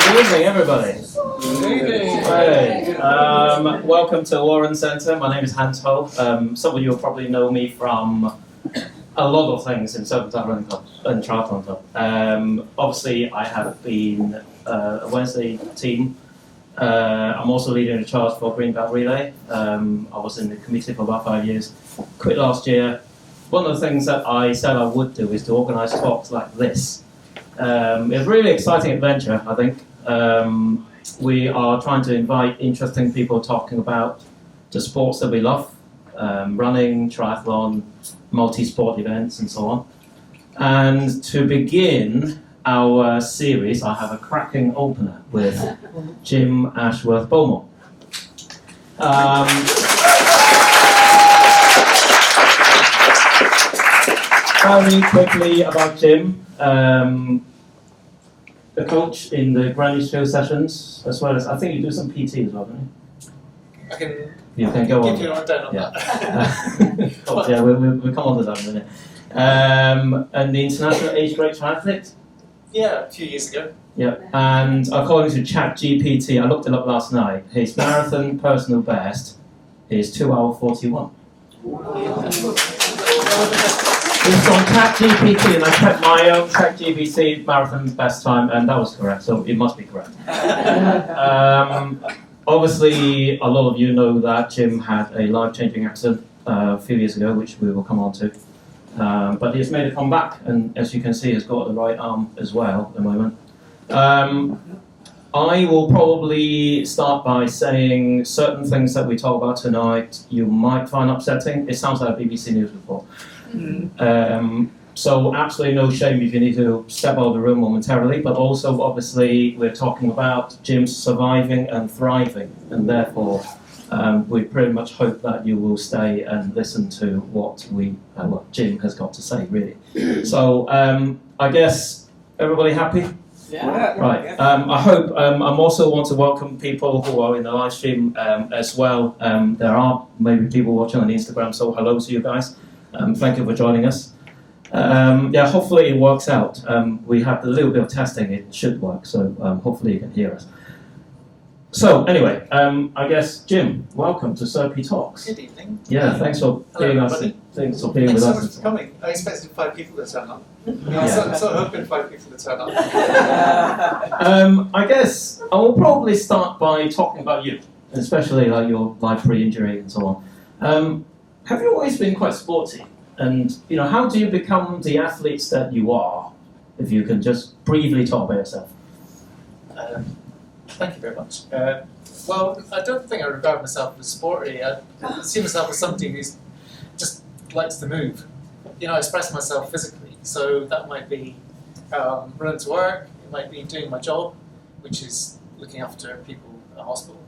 Good evening, everybody. Good evening. Hey, welcome to Warren Centre. My name is Hans Ho. Some of you will probably know me from a lot of things in Serpie Talks Running Club and Triathlon Club. Obviously, I have been a Wednesday team. I'm also leading the charge for Green Belt Relay. I was in the committee for about 5 years. Quit last year. One of the things that I said I would do is to organise talks like this. It's a really exciting adventure, I think. We are trying to invite interesting people talking about the sports that we love, running, triathlon, multi-sport events and so on. And to begin our series, I have a cracking opener with Jim Ashworth-Beaumont. Very quickly about Jim. A coach in the Granny Show sessions, as well as I think you do some PT as well, don't you? I can You can go give on. you a rundown on that. Oh, yeah, we'll come on to that in a minute. And the international age grade triathlete. Yeah, a few years ago. Yeah, and according to ChatGPT, I looked it up last night. His marathon personal best is 2 hours 41. It's on ChatGPT, and I checked my own ChatGPT marathon best time, and that was correct, so it must be correct. Obviously, a lot of you know that Jim had a life-changing accident a few years ago, which we will come on to. But he's made a comeback, and as you can see, has got the right arm as well at the moment. I will probably start by saying certain things that we talk about tonight you might find upsetting. It sounds like a BBC News report. So absolutely no shame if you need to step out of the room momentarily, but also obviously we're talking about Jim's surviving and thriving, and therefore we pretty much hope that you will stay and listen to what Jim has got to say, really. So I guess everybody happy? Yeah. Right. I hope. I'm also want to welcome people who are in the live stream as well. There are maybe people watching on Instagram, so hello to you guys. Thank you for joining us. Yeah, hopefully it works out. We have a little bit of testing. It should work, so hopefully you can hear us. So anyway, I guess Jim, welcome to Serpie Talks. Good evening. Yeah, thanks for being Hello, us. everybody. Thanks for being Thanks with so us. much for coming. I expected 5 people to turn up. I was Yeah. sort of hoping 5 people to turn up. I guess I will probably start by talking about you, especially like your life pre-injury and so on. Have you always been quite sporty? And how do you become the athletes that you are? If you can just briefly talk about yourself. Thank you very much. Well, I don't think I regard myself as sporty. I see myself as somebody who just likes to move. I express myself physically. So that might be running to work, it might be doing my job, which is looking after people at a hospital,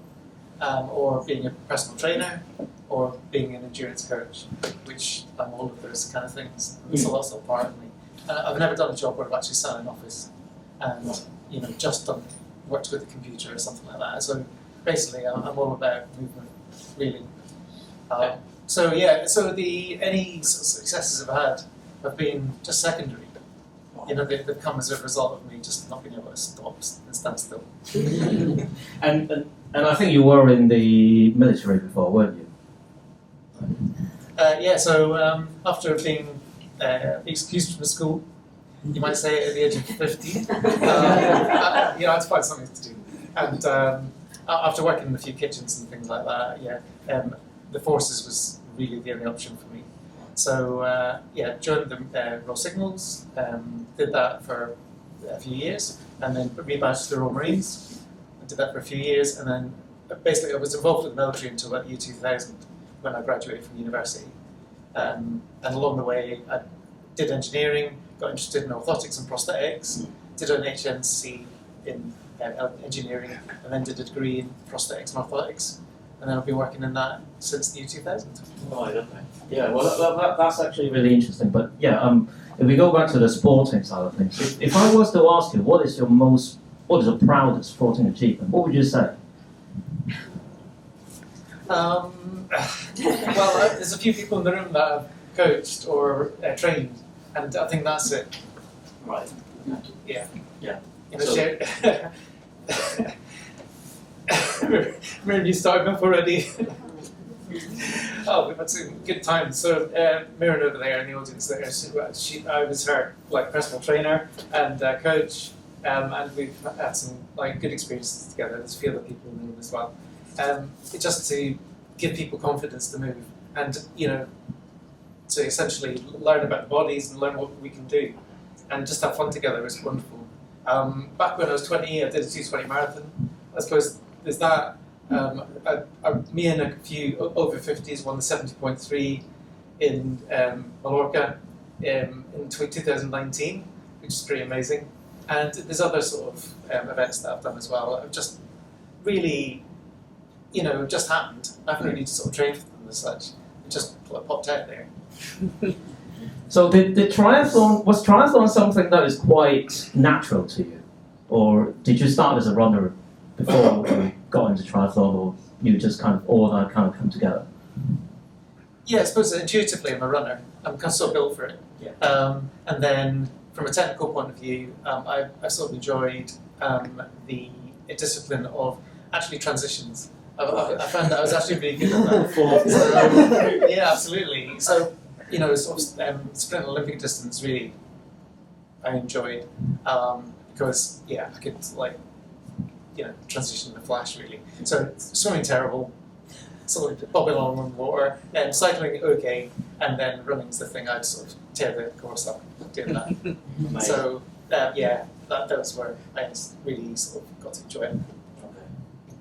or being a personal trainer, or being an endurance coach, which I'm all of those kind of things. It's a lot of part of me. I've never done a job where I've actually sat in an office and just worked with a computer or something like that. So basically, I'm all about movement, really. So any sort of successes I've had have been just secondary. They've come as a result of me just not being able to stop and stand still. And I think you were in the military before, weren't you? So after being excused from school, you might say at the age of 50, I had to find something to do. And after working in a few kitchens and things like that, the forces was really the only option for me. So joined the Royal Signals, did that for a few years, and then rebadged to the Royal Marines. I did that for a few years, and then basically I was involved with the military until about the year 2000, when I graduated from university. And along the way, I did engineering, got interested in orthotics and prosthetics, did an HNC in engineering, and then did a degree in prosthetics and orthotics. And then I've been working in that since the year 2000. Right, okay. Yeah, well, that's actually really interesting. But yeah, if we go back to the sporting side of things, if I was to ask you, what is the proudest sporting achievement, what would you say? Well, there's a few people in the room that I've coached or trained, and I think that's it. Right. Yeah. Yeah. You know, Maybe you started up already. Oh, we've had some good times. So Mirren over there in the audience there, I was her personal trainer and coach, and we've had some good experiences together. There's a few other people in the room as well. Just to give people confidence to move, and to essentially learn about the bodies and learn what we can do, and just have fun together is wonderful. Back when I was 20, I did a 2:20 marathon. I suppose there's that. Me and a few over 50s won the 70.3 in Mallorca in 2019, which is pretty amazing. And there's other sort of events that I've done as well. I've just really, just happened. I haven't really sort of trained for them as such. It just popped out there. So was triathlon something that is quite natural to you? Or did you start as a runner before you got into triathlon, or you just all that kind of come together? Yeah, I suppose intuitively I'm a runner. I'm kind of sort of built for it. Yeah. And then from a technical point of view, I sort of enjoyed the discipline of actually transitions. I found that I was actually really good at that. Yeah, absolutely. So, sort of sprint Olympic distance really I enjoyed because, I could transition in a flash really. So swimming terrible, sort of bobbing along on the water, and cycling okay, and then running's the thing I'd sort of tear the course up doing that. So that was where I really sort of got to enjoy it.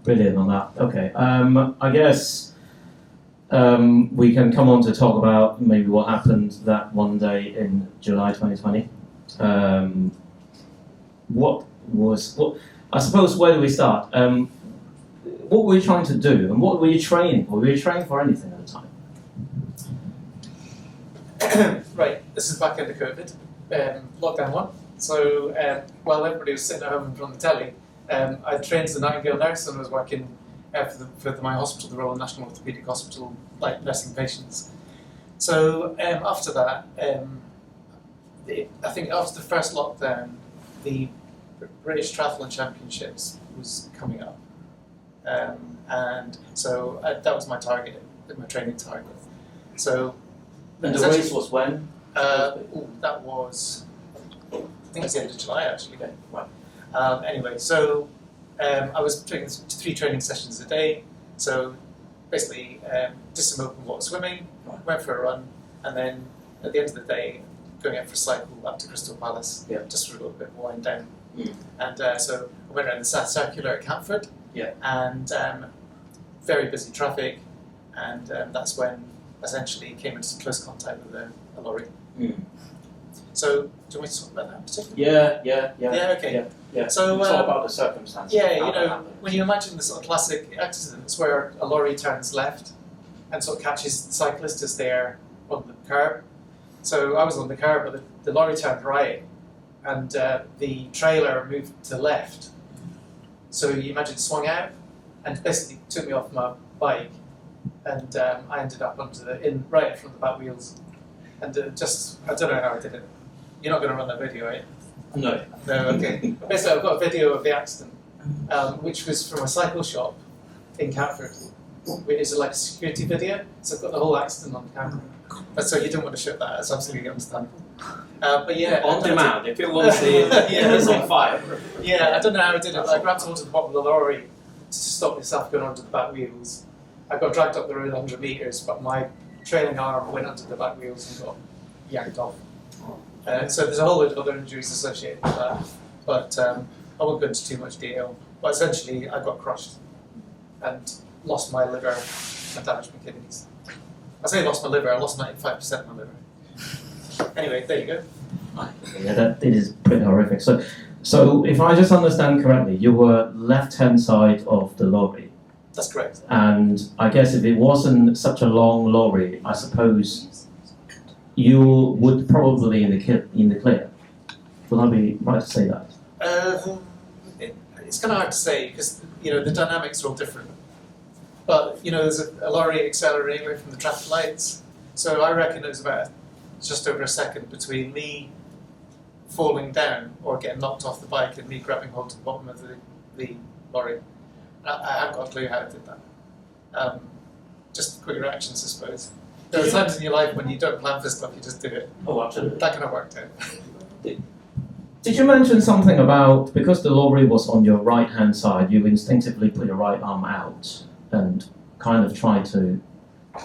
Brilliant on that. Okay, I guess we can come on to talk about maybe what happened that one day in July 2020. I suppose, where do we start? What were you trying to do, and what were you training for? Were you training for anything at the time? Right, this is back into COVID, lockdown one. So while everybody was sitting at home in front of the telly, I trained as a Nightingale nurse and was working for my hospital, the Royal National Orthopaedic Hospital, nursing patients. So after that, I think after the first lockdown, the British Triathlon Championships was coming up, and so that was my target, my training target. So, and the race was when? That was, I think it was the end of July actually. Okay. Wow. Anyway, so I was doing 3 training sessions a day. So basically, did some open water swimming, went for a run, and then at the end of the day, going out for a cycle up to Crystal Palace, just for a little bit of wind down. And so I went around the South Circular at Catford, and very busy traffic, and that's when essentially came into close contact with a lorry. So, do you want me to talk about that in particular? Yeah, okay. Yeah. So, talk about the circumstances. Yeah, when you imagine the sort of classic accidents where a lorry turns left and sort of catches the cyclist as they're on the curb. So I was on the curb, but the lorry turned right, and the trailer moved to the left. So you imagine it swung out and basically took me off my bike, and I ended up right in front of the back wheels, and I don't know how I did it. You're not going to run that video, right? No. No, okay. Basically, I've got a video of the accident, which was from a cycle shop in Catford, which is like a security video. So I've got the whole accident on camera. But so you don't want to show that. That's absolutely understandable. But yeah, on demand. If it wants it's on fire. Yeah, I don't know how I did it. I grabbed onto the bottom of the lorry to stop myself going onto the back wheels. I got dragged up the road 100 metres, but my trailing arm went onto the back wheels and got yanked off. So there's a whole load of other injuries associated with that, but I won't go into too much detail. But essentially, I got crushed and lost my liver and damaged my kidneys. I say lost my liver, I lost 95% of my liver. Anyway, there you go. Yeah, it is pretty horrific. So if I just understand correctly, you were left-hand side of the lorry. That's correct. And I guess if it wasn't such a long lorry, I suppose you would probably in the clear. Would I be right to say that? It's kind of hard to say because the dynamics are all different. But there's a lorry accelerating away from the traffic lights, so I reckon it was about just over a second between me falling down or getting knocked off the bike and me grabbing hold of the bottom of the the lorry. I haven't got a clue how I did that. Just quick reactions, I suppose. There are times in your life when you don't plan for stuff, you just do it. Oh, absolutely. That kind of worked out. Did you mention something about, because the lorry was on your right-hand side, you instinctively put your right arm out and kind of tried to,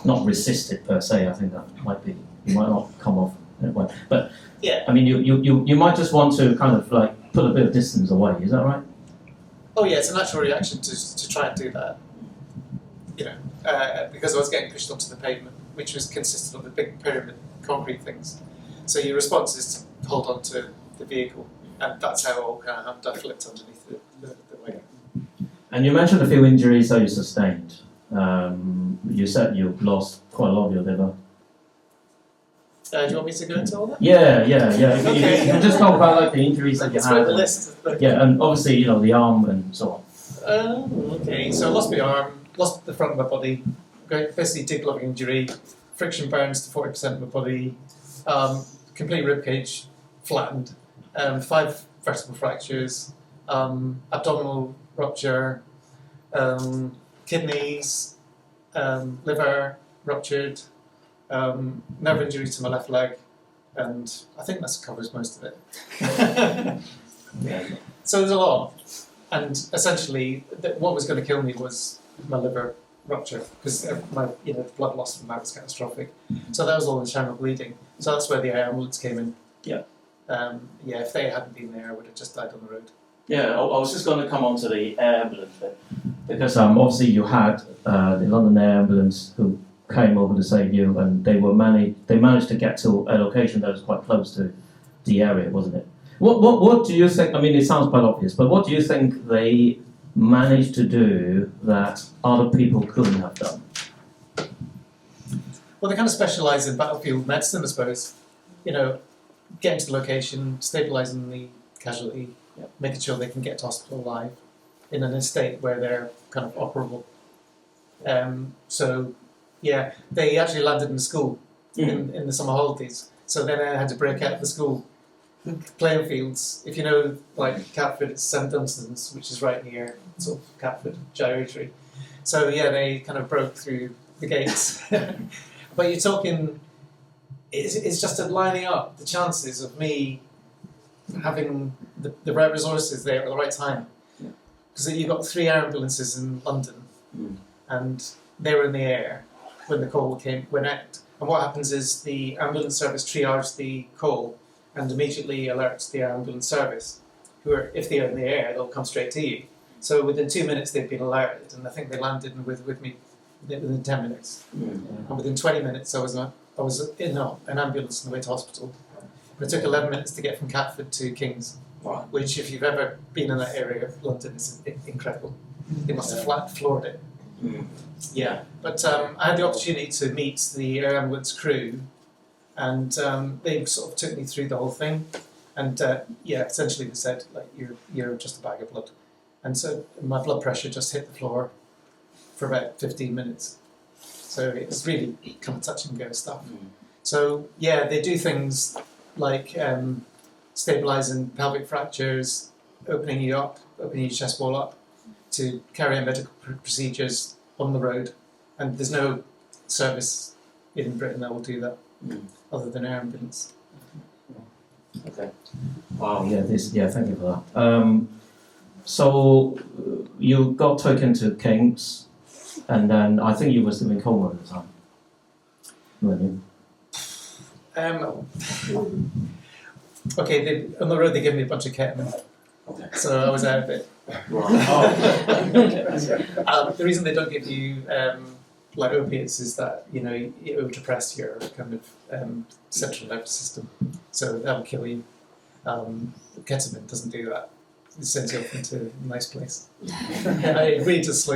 not resist it per se, I think that might be, you might not come off that way. But, Yeah. I mean, you might just want to kind of like put a bit of distance away, is that right? Oh yeah, it's a natural reaction to try and do that. You know, because I was getting pushed onto the pavement, which was consisted of the big pyramid concrete things. So your response is to hold on to the vehicle, and that's how it all kind of happened. I flipped underneath the wagon. And you mentioned a few injuries that you sustained. You said you lost quite a lot of your liver. Do you want me to go into all that? Yeah. Okay. You can just talk about like the injuries that you Let's had. go the list. Yeah, and obviously, you know, the arm and so on. Okay, so I lost my arm, lost the front of my body, basically deep lung injury, friction burns to 40% of my body, complete ribcage flattened, 5 vertebral fractures, abdominal rupture, kidneys, liver ruptured, nerve injury to my left leg, and I think that covers most of it. Yeah. So there's a lot, and essentially, what was going to kill me was my liver rupture because my the blood loss from that was catastrophic. So that was all in channel bleeding. So that's where the air ambulance came in. Yeah. If they hadn't been there, I would have just died on the road. Yeah, I was just going to come on to the air ambulance bit because obviously you had the London Air Ambulance who came over to save you, and they managed to get to a location that was quite close to the area, wasn't it? What do you think? I mean, it sounds quite obvious, but what do you think they managed to do that other people couldn't have done? Well, they kind of specialise in battlefield medicine, I suppose. You know, getting to the location, stabilising the casualty, making sure they can get to hospital alive in an estate where they're kind of operable. They actually landed in the school in the summer holidays. So then I had to break out of the school playing fields. If you know, like Catford, it's St Dunstan's, which is right near sort of Catford Gyratory. So yeah, they kind of broke through the gates. But you're talking, it's just lining up the chances of me having the right resources there at the right time. Because you've got 3 air ambulances in London, and they were in the air when the call went out. And what happens is the ambulance service triages the call and immediately alerts the ambulance service, who are, if they are in the air, they'll come straight to you. So within 2 minutes they've been alerted, and I think they landed with me within 10 minutes. And within 20 minutes I was in an ambulance on the way to hospital. And it took 11 minutes to get from Catford to King's, which if you've ever been in that area of London is incredible. They must have floored it. Yeah, but I had the opportunity to meet the air ambulance crew, and they sort of took me through the whole thing. And essentially they said, like, you're just a bag of blood. And so my blood pressure just hit the floor for about 15 minutes. So it was really kind of touch and go stuff. So yeah, they do things like stabilising pelvic fractures, opening your chest wall up to carry out medical procedures on the road. And there's no service in Britain that will do that other than air ambulance. Okay. Wow. Yeah. Thank you for that. So you got taken to King's, and then I think you were still in coma at the time, weren't you? Okay, on the road they gave me a bunch of ketamine, so I was out of it. The reason they don't give you like opiates is that it will depress your kind of central nervous system, so that will kill you. Ketamine doesn't do that. It sends you off into a nice place. It really does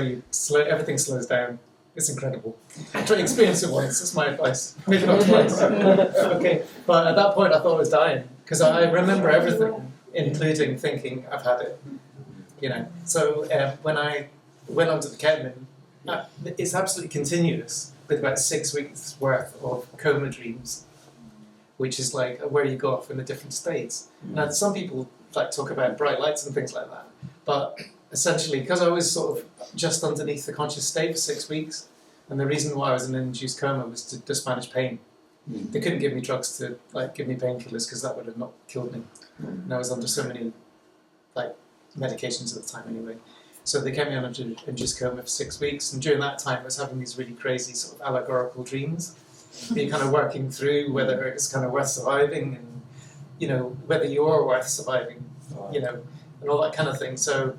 everything slows down. It's incredible. Try to experience it once, that's my advice. Maybe not twice. Okay, but at that point I thought I was dying, because I remember everything, including thinking I've had it. So when I went onto the ketamine, it's absolutely continuous, with about 6 weeks worth of coma dreams, which is like where you go off in the different states. Now some people like talk about bright lights and things like that, but essentially, because I was sort of just underneath the conscious state for 6 weeks, and the reason why I was in an induced coma was to just manage pain. They couldn't give me drugs to give me painkillers because that would have not killed me. And I was under so many medications at the time anyway. So they kept me on induced coma for 6 weeks, and during that time I was having these really crazy sort of allegorical dreams. You're kind of working through whether it's kind of worth surviving, and whether you're worth surviving, and all that kind of thing. So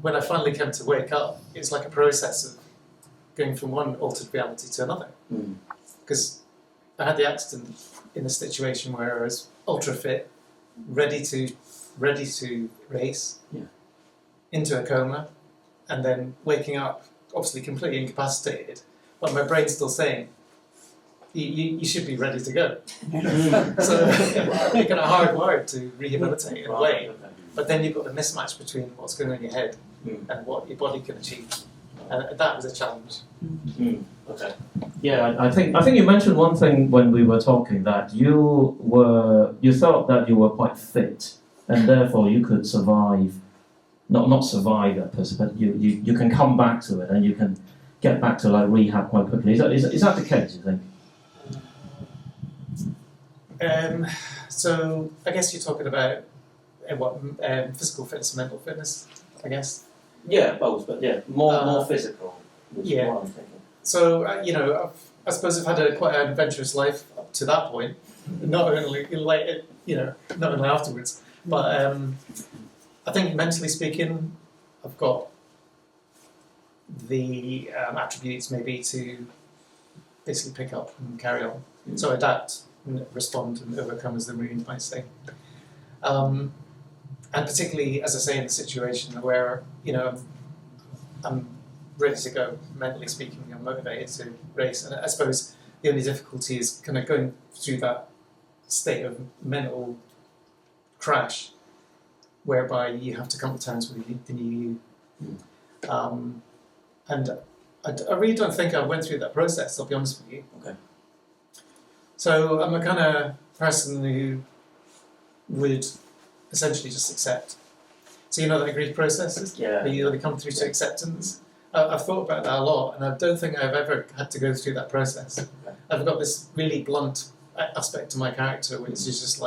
when I finally came to wake up, it was like a process of going from one altered reality to another. Because I had the accident in a situation where I was ultra fit, ready to race, into a coma, and then waking up, obviously completely incapacitated, but my brain's still saying, you should be ready to go. So you're kind of hardwired to rehabilitate in a way, but then you've got the mismatch between what's going on in your head and what your body can achieve. And that was a challenge. Okay. Yeah, I think you mentioned one thing when we were talking, that you thought that you were quite fit, and therefore you could survive. Not survive that person, but you can come back to it, and you can get back to rehab quite quickly. Is that the case, you think? So I guess you're talking about physical fitness, mental fitness, I guess. Yeah, both, but more physical. Which is what I'm thinking. So I suppose I've had quite an adventurous life up to that point. Not only afterwards, but I think mentally speaking, I've got the attributes maybe to basically pick up and carry on. So adapt and respond and overcome, as the Marines might say. And particularly, as I say, in the situation where I'm ready to go, mentally speaking, I'm motivated to race. And I suppose the only difficulty is kind of going through that state of mental crash, whereby you have to come to terms with the new you. And I really don't think I went through that process, I'll be honest with you. Okay. So I'm a kind of person who would essentially just accept. So that grief process is? Yeah. They come through to acceptance. I've thought about that a lot, and I don't think I've ever had to go through that process. Okay. I've got this really blunt aspect to my character, which is just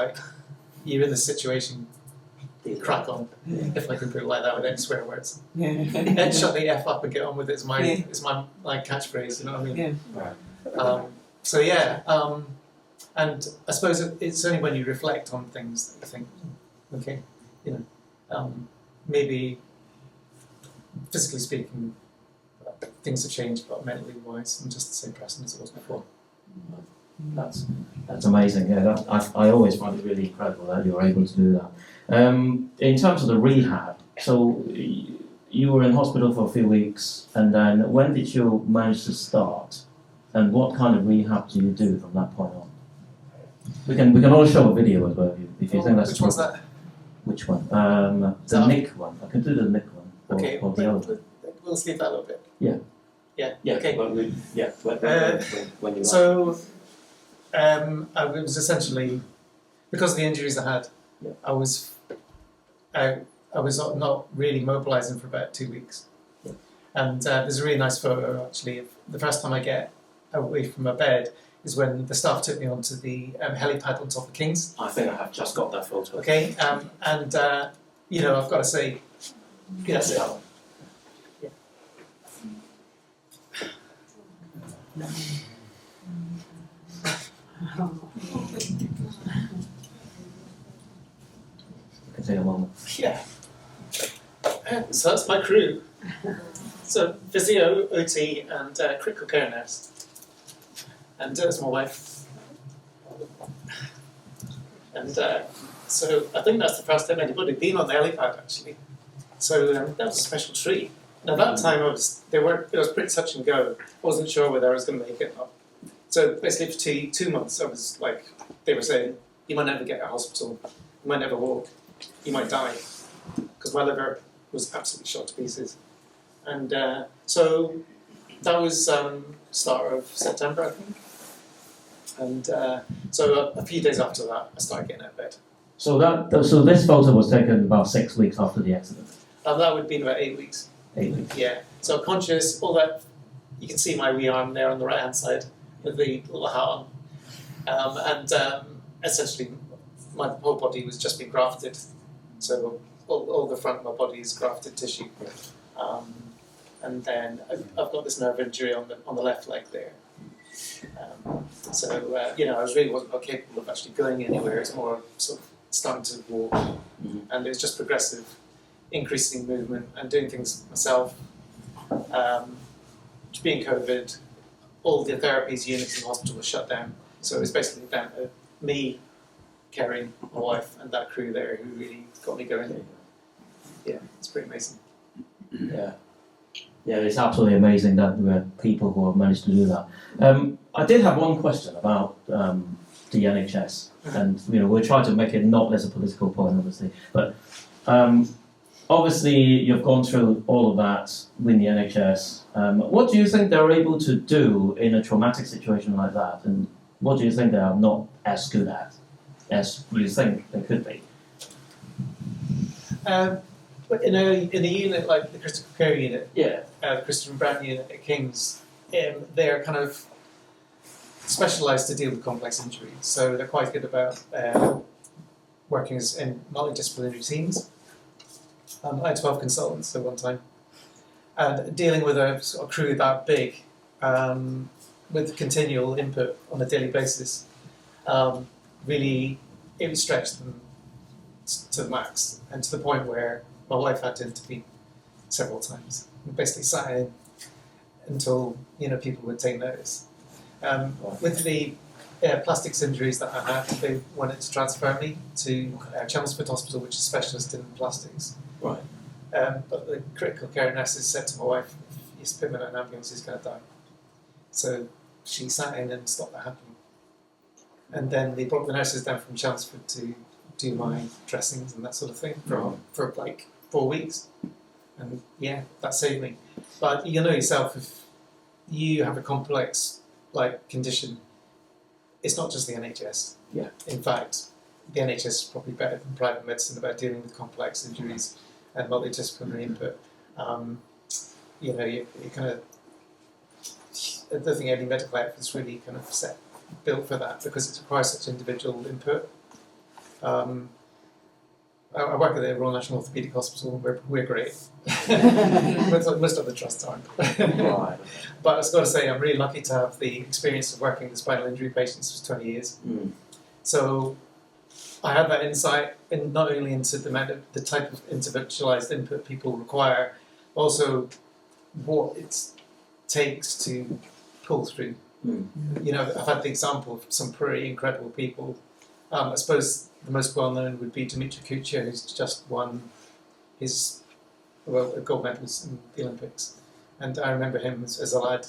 you're in this situation, crack on, if I can put it like that without swear words. And shut the F up and get on with it is my catchphrase, you know what I mean? Right. So and I suppose it's only when you reflect on things that you think, okay, maybe physically speaking, things have changed, but mentally wise, I'm just the same person as I was before. That's amazing. Yeah, I always find it really incredible that you were able to do that. In terms of the rehab, so you were in hospital for a few weeks, and then when did you manage to start? And what kind of rehab do you do from that point on? We can all show a video as well if you think that's. Which one's that? Which one? The Nick one. I can do the Nick one. Okay. Or the other one. We'll leave that a little bit. Yeah. Okay. When you. So, I was essentially, because of the injuries I had, I was not really mobilising for about 2 weeks. Yeah. And there's a really nice photo actually of the first time I get away from my bed is when the staff took me onto the helipad on top of King's. I think I have just got that photo. Okay, and I've got to say, yes. Yeah. Can take a moment. Yeah. So that's my crew. So physio, OT, and critical care nurse. And there's my wife. And so I think that's the first time anybody had been on the helipad actually. So that was a special treat. And at that time it was pretty touch and go. I wasn't sure whether I was going to make it or not. So basically for 2 months I was they were saying, you might never get out of hospital, you might never walk, you might die. Because my liver was absolutely shot to pieces. And so that was start of September, I think. And so a few days after that, I started getting out of bed. So this photo was taken about 6 weeks after the accident. That would be about 8 weeks. 8 weeks. Yeah. So conscious, all that. You can see my wee arm there on the right hand side with the little hat on, essentially, my whole body was just being grafted. So all the front of my body is grafted tissue, and then I've got this nerve injury on the left leg there. I really wasn't capable of actually going anywhere. It's more sort of starting to walk, and it was just progressive, increasing movement and doing things myself. Being COVID, all the therapies units in the hospital were shut down, so it was basically down to me, Kerry, my wife, and that crew there who really got me going. Yeah, it's pretty amazing. Yeah. Yeah, it's absolutely amazing that there are people who have managed to do that. I did have one question about the NHS, and we're trying to make it not as a political point, obviously, but obviously you've gone through all of that with the NHS. What do you think they're able to do in a traumatic situation like that, and what do you think they are not as good at as you think they could be? In a unit like the critical care unit, Yeah. The Christopher Brown unit at King's, they're kind of specialised to deal with complex injuries. So they're quite good about working in multidisciplinary teams. I had 12 consultants at one time, and dealing with a sort of crew that big, with continual input on a daily basis, really it would stretch them to the max, and to the point where my wife had to intervene several times. We basically sat in until people would take notice. With the plastics injuries that I had, they wanted to transfer me to Chelmsford Hospital, which is specialist in plastics. Right. But the critical care nurses said to my wife, "If you put him in an ambulance, he's going to die." So she sat in and stopped that happening. And then they brought the nurses down from Chelmsford to do my dressings and that sort of thing for like 4 weeks. And yeah, that saved me. But you know yourself, if you have a complex condition, it's not just the NHS. Yeah. In fact, the NHS is probably better than private medicine about dealing with complex injuries and multidisciplinary input. You kind of, I don't think any medical outfit is really kind of built for that, because it requires such individual input. I work at the Royal National Orthopaedic Hospital, and we're great. Most of the trusts aren't. Right. But I've got to say, I'm really lucky to have the experience of working with spinal injury patients for 20 years. So I had that insight not only into the type of individualised input people require, also what it takes to pull through. I've had the example of some pretty incredible people. I suppose the most well-known would be Dimitri Kuchya, who's just won his gold medals in the Olympics. And I remember him as a lad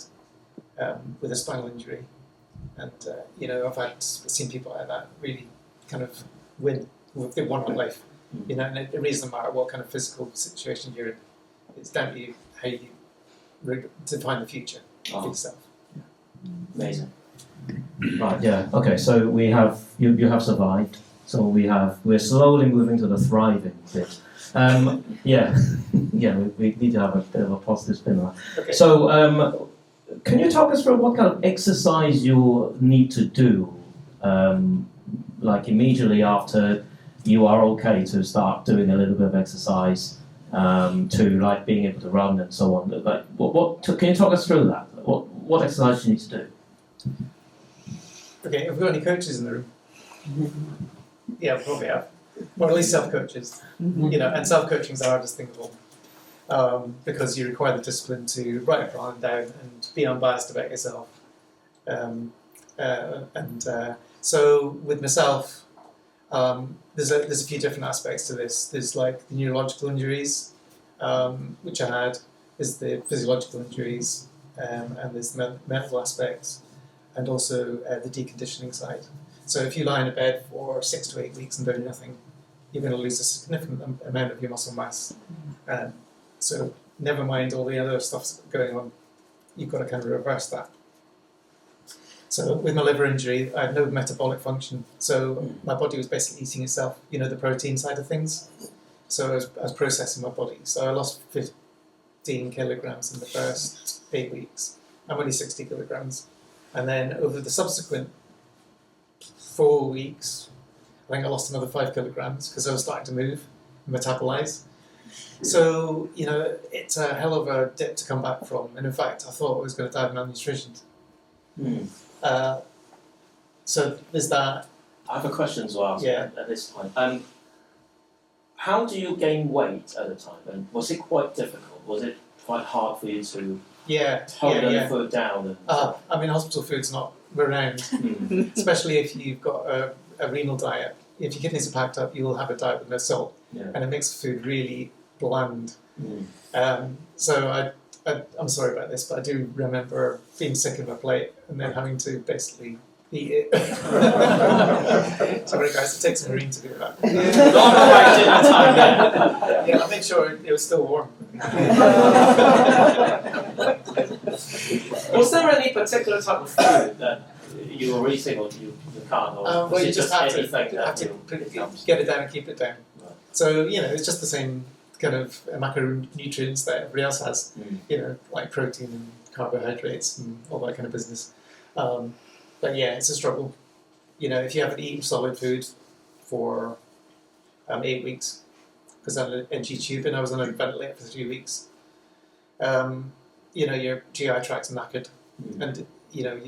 with a spinal injury. And, I've seen people like that really kind of win. They won in life. And it really doesn't matter what kind of physical situation you're in. It's down to you how you define the future for yourself. Amazing. Right, yeah. Okay, so we have you have survived. So we're slowly moving to the thriving bit. We need to have a bit of a positive spin on that. Okay. So can you talk us through what kind of exercise you need to do, immediately after you are okay to start doing a little bit of exercise, to being able to run and so on. Can you talk us through that? What exercise do you need to do? Okay, have we got any coaches in the room? Yeah, we probably have. Or at least self-coaches. And self-coaching is the hardest thing of all. Because you require the discipline to write a plan down and be unbiased about yourself. So with myself, there's a few different aspects to this. There's the neurological injuries, which I had. There's the physiological injuries, and there's the mental aspects, and also the deconditioning side. So if you lie in a bed for 6 to 8 weeks and do nothing, you're going to lose a significant amount of your muscle mass. So never mind all the other stuff going on, you've got to kind of reverse that. So with my liver injury, I had no metabolic function. So my body was basically eating itself, the protein side of things. So I was processing my body. So I lost 15 kilograms in the first 8 weeks. I'm only 60 kilograms. And then over the subsequent 4 weeks, I think I lost another 5 kilograms because I was starting to move, metabolize. So, you know, it's a hell of a dip to come back from. And in fact, I thought I was going to die of malnutrition. So there's that. I have a question to ask at this time. How do you gain weight at the time? And was it quite difficult? Was it quite hard for you to hold any food down? I mean, hospital food's not renowned, especially if you've got a renal diet. If your kidneys are packed up, you will have a diet with no salt, and it makes food really bland. So I'm sorry about this, but I do remember being sick of a plate and then having to basically eat it. Sorry guys, it takes a Marine to do that. I'll make sure it was still warm. Was there any particular type of food that you were eating or you can't? Or well, you just have to get it down and keep it down. Right. So, you know, it's just the same kind of macronutrients that everybody else has, you know, like protein and carbohydrates and all that kind of business. But yeah, it's a struggle. You know, if you haven't eaten solid food for 8 weeks, because I'm an NG tube and I was on a ventilator for 3 weeks, you know, your GI tract's knackered. And, you know,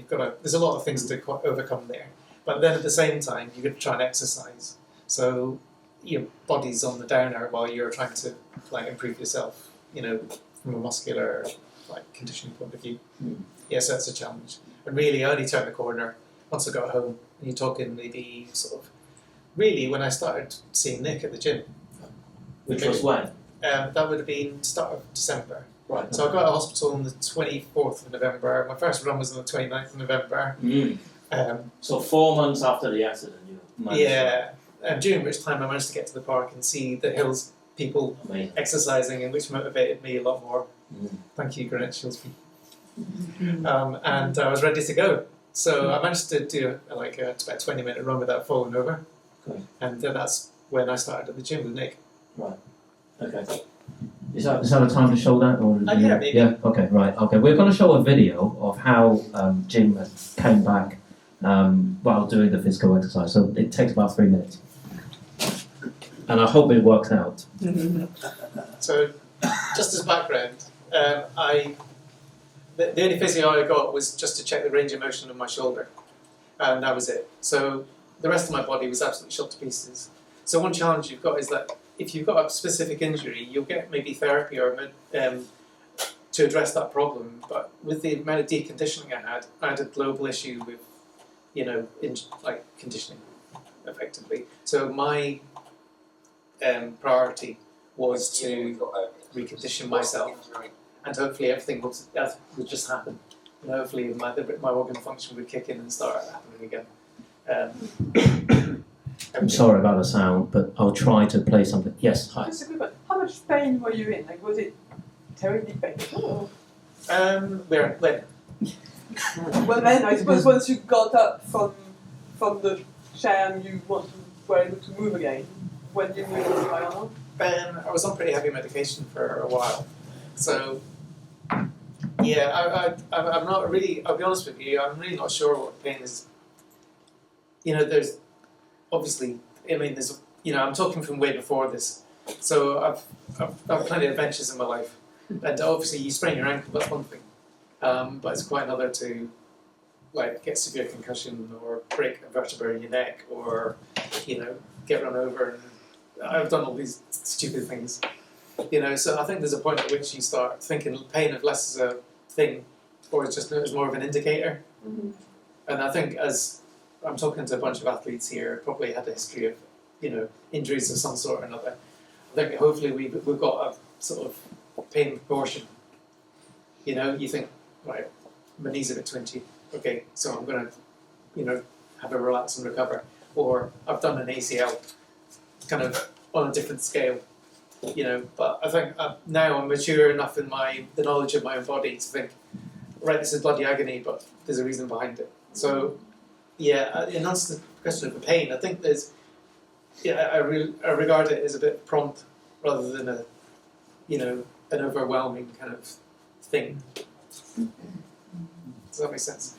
there's a lot of things to overcome there. But then at the same time, you've got to try and exercise. So your body's on the downer while you're trying to like improve yourself, you know, from a muscular like conditioning point of view. Yes, that's a challenge. And really, I only turned the corner once I got home. And you're talking maybe sort of really when I started seeing Nick at the gym. Which was when? That would have been start of December. Right. So I got to hospital on the 24th of November. My first run was on the 29th of November. So 4 months after the accident, you managed during which time I managed to get to the park and see the hills people exercising, and which motivated me a lot more. Thank you, Greenwich Hillsby. And I was ready to go. So I managed to do like about a 20-minute run without falling over. And that's when I started at the gym with Nick. Right. Okay. Is that a time to show that? Or yeah, maybe. Yeah, okay, right. Okay, we're going to show a video of how Jim came back while doing the physical exercise. So it takes about 3 minutes. And I hope it works out. So, just as background, the only physio I got was just to check the range of motion of my shoulder. And that was it. So the rest of my body was absolutely shot to pieces. So one challenge you've got is that if you've got a specific injury, you'll get maybe therapy or to address that problem. But with the amount of deconditioning I had a global issue with, you know, conditioning, effectively. So my priority was to recondition myself, and hopefully everything would just happen. And hopefully my organ function would kick in and start happening again. I'm sorry about the sound, but I'll try to play something. Yes, hi. Just a quick one. How much pain were you in? Like, was it terribly painful? When? Well, then I suppose once you got up from the chair and you were able to move again, when did you move by on? I was on pretty heavy medication for a while, so yeah, I'm not really. I'll be honest with you, I'm really not sure what pain is. You know, there's obviously. I mean, there's. You know, I'm talking from way before this, so I've plenty of adventures in my life, and obviously you sprain your ankle, that's one thing, but it's quite another to like get severe concussion or break a vertebra in your neck or you know get run over. And I've done all these stupid things, you know. So I think there's a point at which you start thinking pain of less as a thing, or it's just as more of an indicator. Mm-hmm. And I think as I'm talking to a bunch of athletes here, probably had a history of, you know, injuries of some sort or another. I think hopefully we've got a sort of pain proportion. You know, you think, right, my knee's a bit twitchy. Okay, so I'm going to, you know, have a relax and recover. Or I've done an ACL, kind of on a different scale. You know, but I think now I'm mature enough in the knowledge of my own body to think, right, this is bloody agony, but there's a reason behind it. So, yeah, in answer to the question of the pain, I think there's, yeah, I regard it as a bit prompt rather than a, an overwhelming kind of thing. Does that make sense?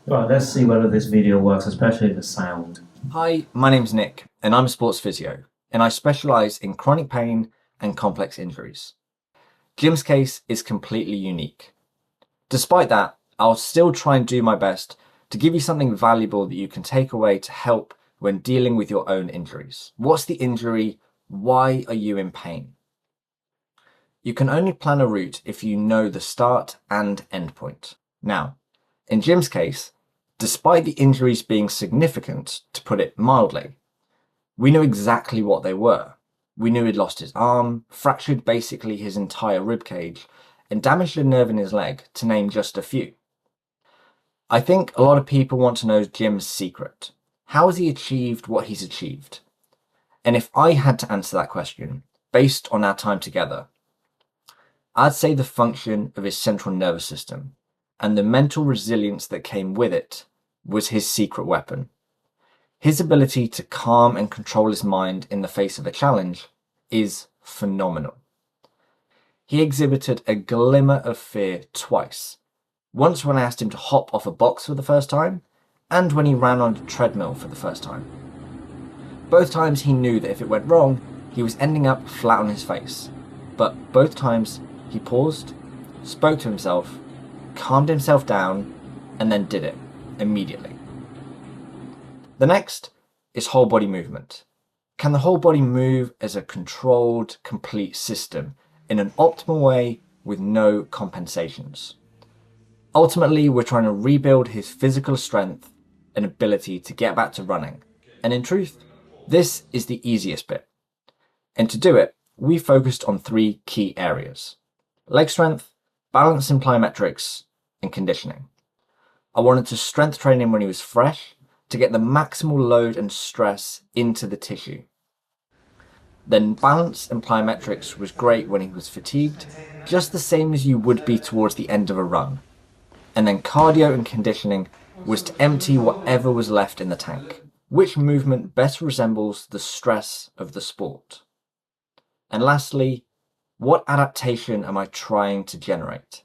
Right, let's see whether this video works, especially the sound. Hi, my name's Nick, and I'm a sports physio, and I specialise in chronic pain and complex injuries. Jim's case is completely unique. Despite that, I'll still try and do my best to give you something valuable that you can take away to help when dealing with your own injuries. What's the injury? Why are you in pain? You can only plan a route if you know the start and end point. Now, in Jim's case, despite the injuries being significant, to put it mildly, we knew exactly what they were. We knew he'd lost his arm, fractured basically his entire ribcage, and damaged a nerve in his leg, to name just a few. I think a lot of people want to know Jim's secret. How has he achieved what he's achieved? And if I had to answer that question, based on our time together, I'd say the function of his central nervous system and the mental resilience that came with it was his secret weapon. His ability to calm and control his mind in the face of a challenge is phenomenal. He exhibited a glimmer of fear twice. Once when I asked him to hop off a box for the first time, and when he ran on a treadmill for the first time. Both times he knew that if it went wrong, he was ending up flat on his face. But both times he paused, spoke to himself, calmed himself down, and then did it immediately. The next is whole body movement. Can the whole body move as a controlled, complete system in an optimal way with no compensations? Ultimately, we're trying to rebuild his physical strength and ability to get back to running. And in truth, this is the easiest bit. And to do it, we focused on 3 key areas: leg strength, balance and plyometrics, and conditioning. I wanted to strength train him when he was fresh to get the maximal load and stress into the tissue. Then balance and plyometrics was great when he was fatigued, just the same as you would be towards the end of a run. And then cardio and conditioning was to empty whatever was left in the tank. Which movement best resembles the stress of the sport? And lastly, what adaptation am I trying to generate?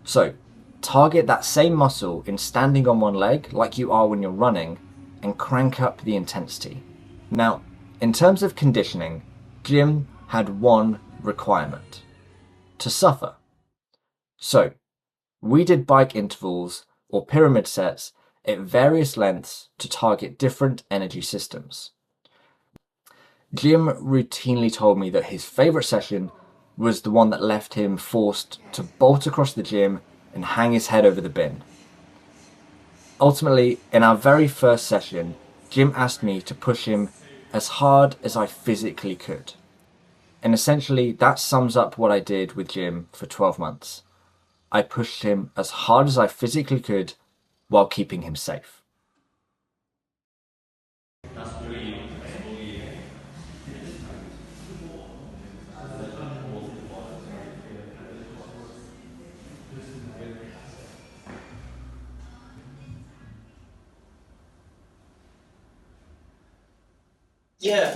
So, target that same muscle in standing on one leg like you are when you're running and crank up the intensity. Now, in terms of conditioning, Jim had one requirement: to suffer. So, we did bike intervals or pyramid sets at various lengths to target different energy systems. Jim routinely told me that his favourite session was the one that left him forced to bolt across the gym and hang his head over the bin. Ultimately, in our very first session, Jim asked me to push him as hard as I physically could. And essentially, that sums up what I did with Jim for 12 months. I pushed him as hard as I physically could while keeping him safe. Yeah.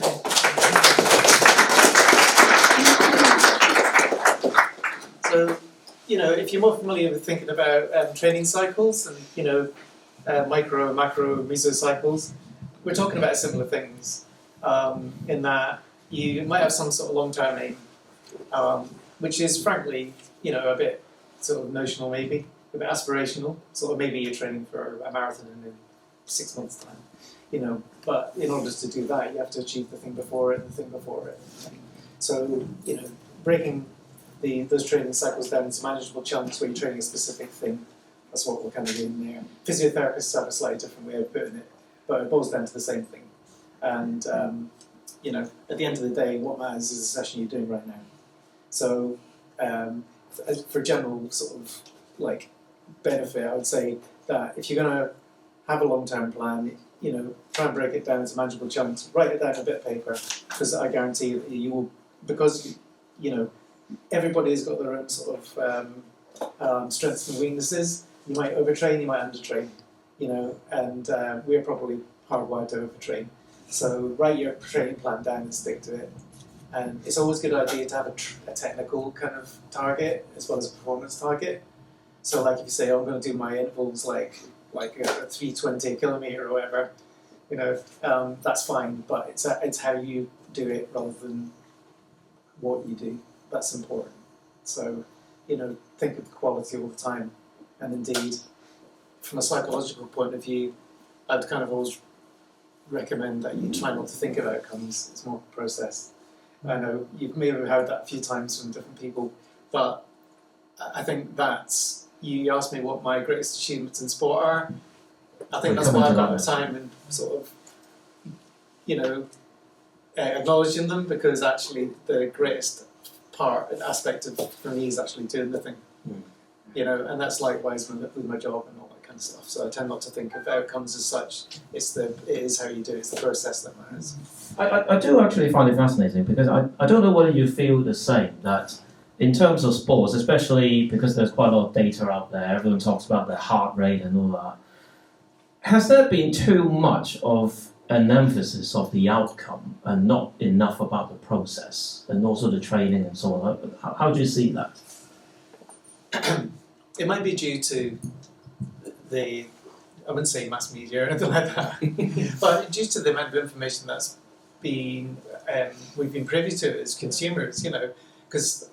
So, if you're more familiar with thinking about training cycles and, micro, macro, mesocycles, we're talking about similar things in that you might have some sort of long-term aim, which is frankly, a bit sort of notional maybe, a bit aspirational. Sort of maybe you're training for a marathon in 6 months' time. But in order to do that, you have to achieve the thing before it and the thing before it. So, breaking those training cycles down into manageable chunks where you're training a specific thing, that's what we're kind of doing there. Physiotherapists have a slightly different way of putting it, but it boils down to the same thing. And, at the end of the day, what matters is the session you're doing right now. So, for general sort of benefit, I would say that if you're going to have a long-term plan, try and break it down into manageable chunks. Write it down on a bit of paper, because I guarantee that you will, because everybody's got their own sort of strengths and weaknesses. You might overtrain, you might undertrain, and we're probably hardwired to overtrain. So write your training plan down and stick to it. And it's always a good idea to have a technical kind of target as well as a performance target. So like if you say, oh, I'm going to do my intervals like a 320 kilometer or whatever, that's fine, but it's how you do it rather than what you do. That's important. So, think of the quality all the time. And indeed, from a psychological point of view, I'd kind of always recommend that you try not to think of outcomes. It's more of a process. I know you've maybe heard that a few times from different people, but I think that's, you asked me what my greatest achievements in sport are. I think that's why I've got the time and sort of, acknowledging them, because actually the greatest aspect for me is actually doing the thing. And that's likewise with my job and all that kind of stuff. So I tend not to think of outcomes as such. It is how you do it. It's the process that matters. I do actually find it fascinating, because I don't know whether you feel the same, that in terms of sports, especially because there's quite a lot of data out there, everyone talks about their heart rate and all that. Has there been too much of an emphasis of the outcome and not enough about the process and also the training and so on? How do you see that? It might be due to I wouldn't say mass media or anything like that, but due to the amount of information that's we've been privy to as consumers, because,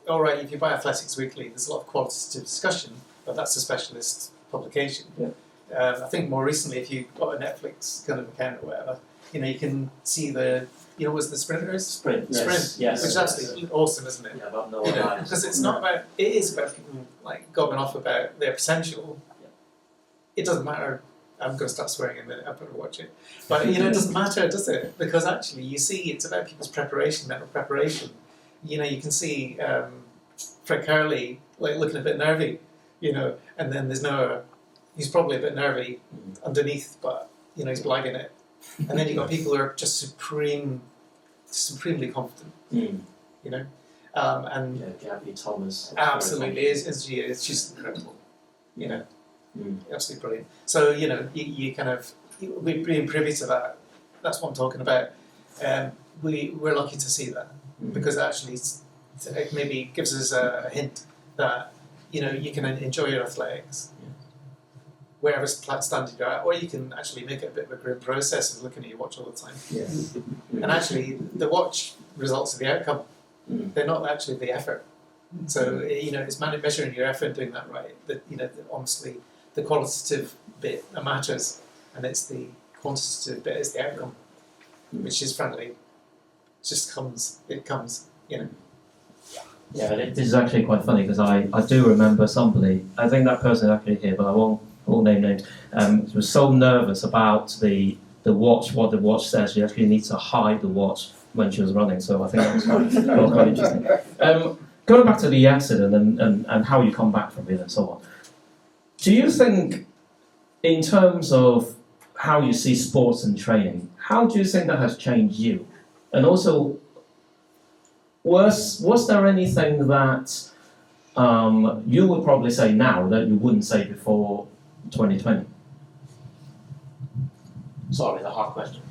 all right, if you buy Athletics Weekly, there's a lot of qualitative discussion, but that's a specialist publication. Yeah. I think more recently, if you've got a Netflix kind of account or whatever, you can see was the sprinters? Sprint, yes. Yes. Which is absolutely awesome, isn't it? Yeah, about no one Because it's not about, it is about people gobbing off about their potential. Yeah. It doesn't matter. I'm going to start swearing in a minute, I better watch it. But it doesn't matter, does it? Because actually you see it's about people's preparation, mental preparation. You can see Fred Curley looking a bit nervy, and then there's Noah, he's probably a bit nervy underneath, but he's blagging it. And then you've got people who are just supremely confident, and Gabby Thomas. absolutely is she's incredible, absolutely brilliant. So you kind of, we're being privy to that. That's what I'm talking about. We're lucky to see that, because actually it maybe gives us a hint that you can enjoy your athletics. Wherever standard you're at, or you can actually make it a bit of a grim process of looking at your watch all the time. Yeah. And actually, the watch results of the outcome. They're not actually the effort. So it's measuring your effort, doing that right. Honestly, the qualitative bit matters, and it's the quantitative bit is the outcome, which is frankly, just comes. It comes. Yeah, this is actually quite funny, because I do remember somebody. I think that person is actually here, but I won't name names, was so nervous about the watch, what the watch says. She actually needs to hide the watch when she was running, so I think that was quite interesting. Going back to the accident and how you come back from it and so on, do you think, in terms of how you see sports and training, how do you think that has changed you? And also, was there anything that you would probably say now that you wouldn't say before 2020? Sorry, the hard question.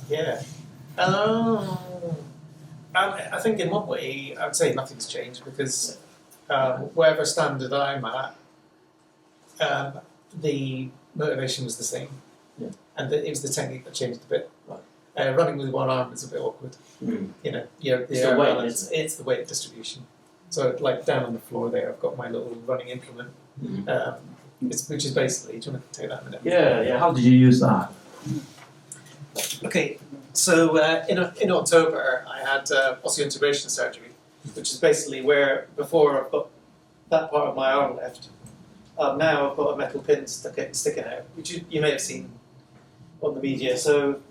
Yeah. I think in one way, I would say nothing's changed, because whatever standard I'm at, the motivation was the same. Yeah. And it was the technique that changed a bit. Right. Running with one arm is a bit awkward. It's the weight, it's the weight distribution. So down on the floor there, I've got my little running implement. Which is basically, do you want to take that a minute? Yeah. How did you use that? Okay, so in October I had osseointegration surgery, which is basically where before I've got that part of my arm left. Now I've got a metal pin sticking out, which you may have seen on the media. So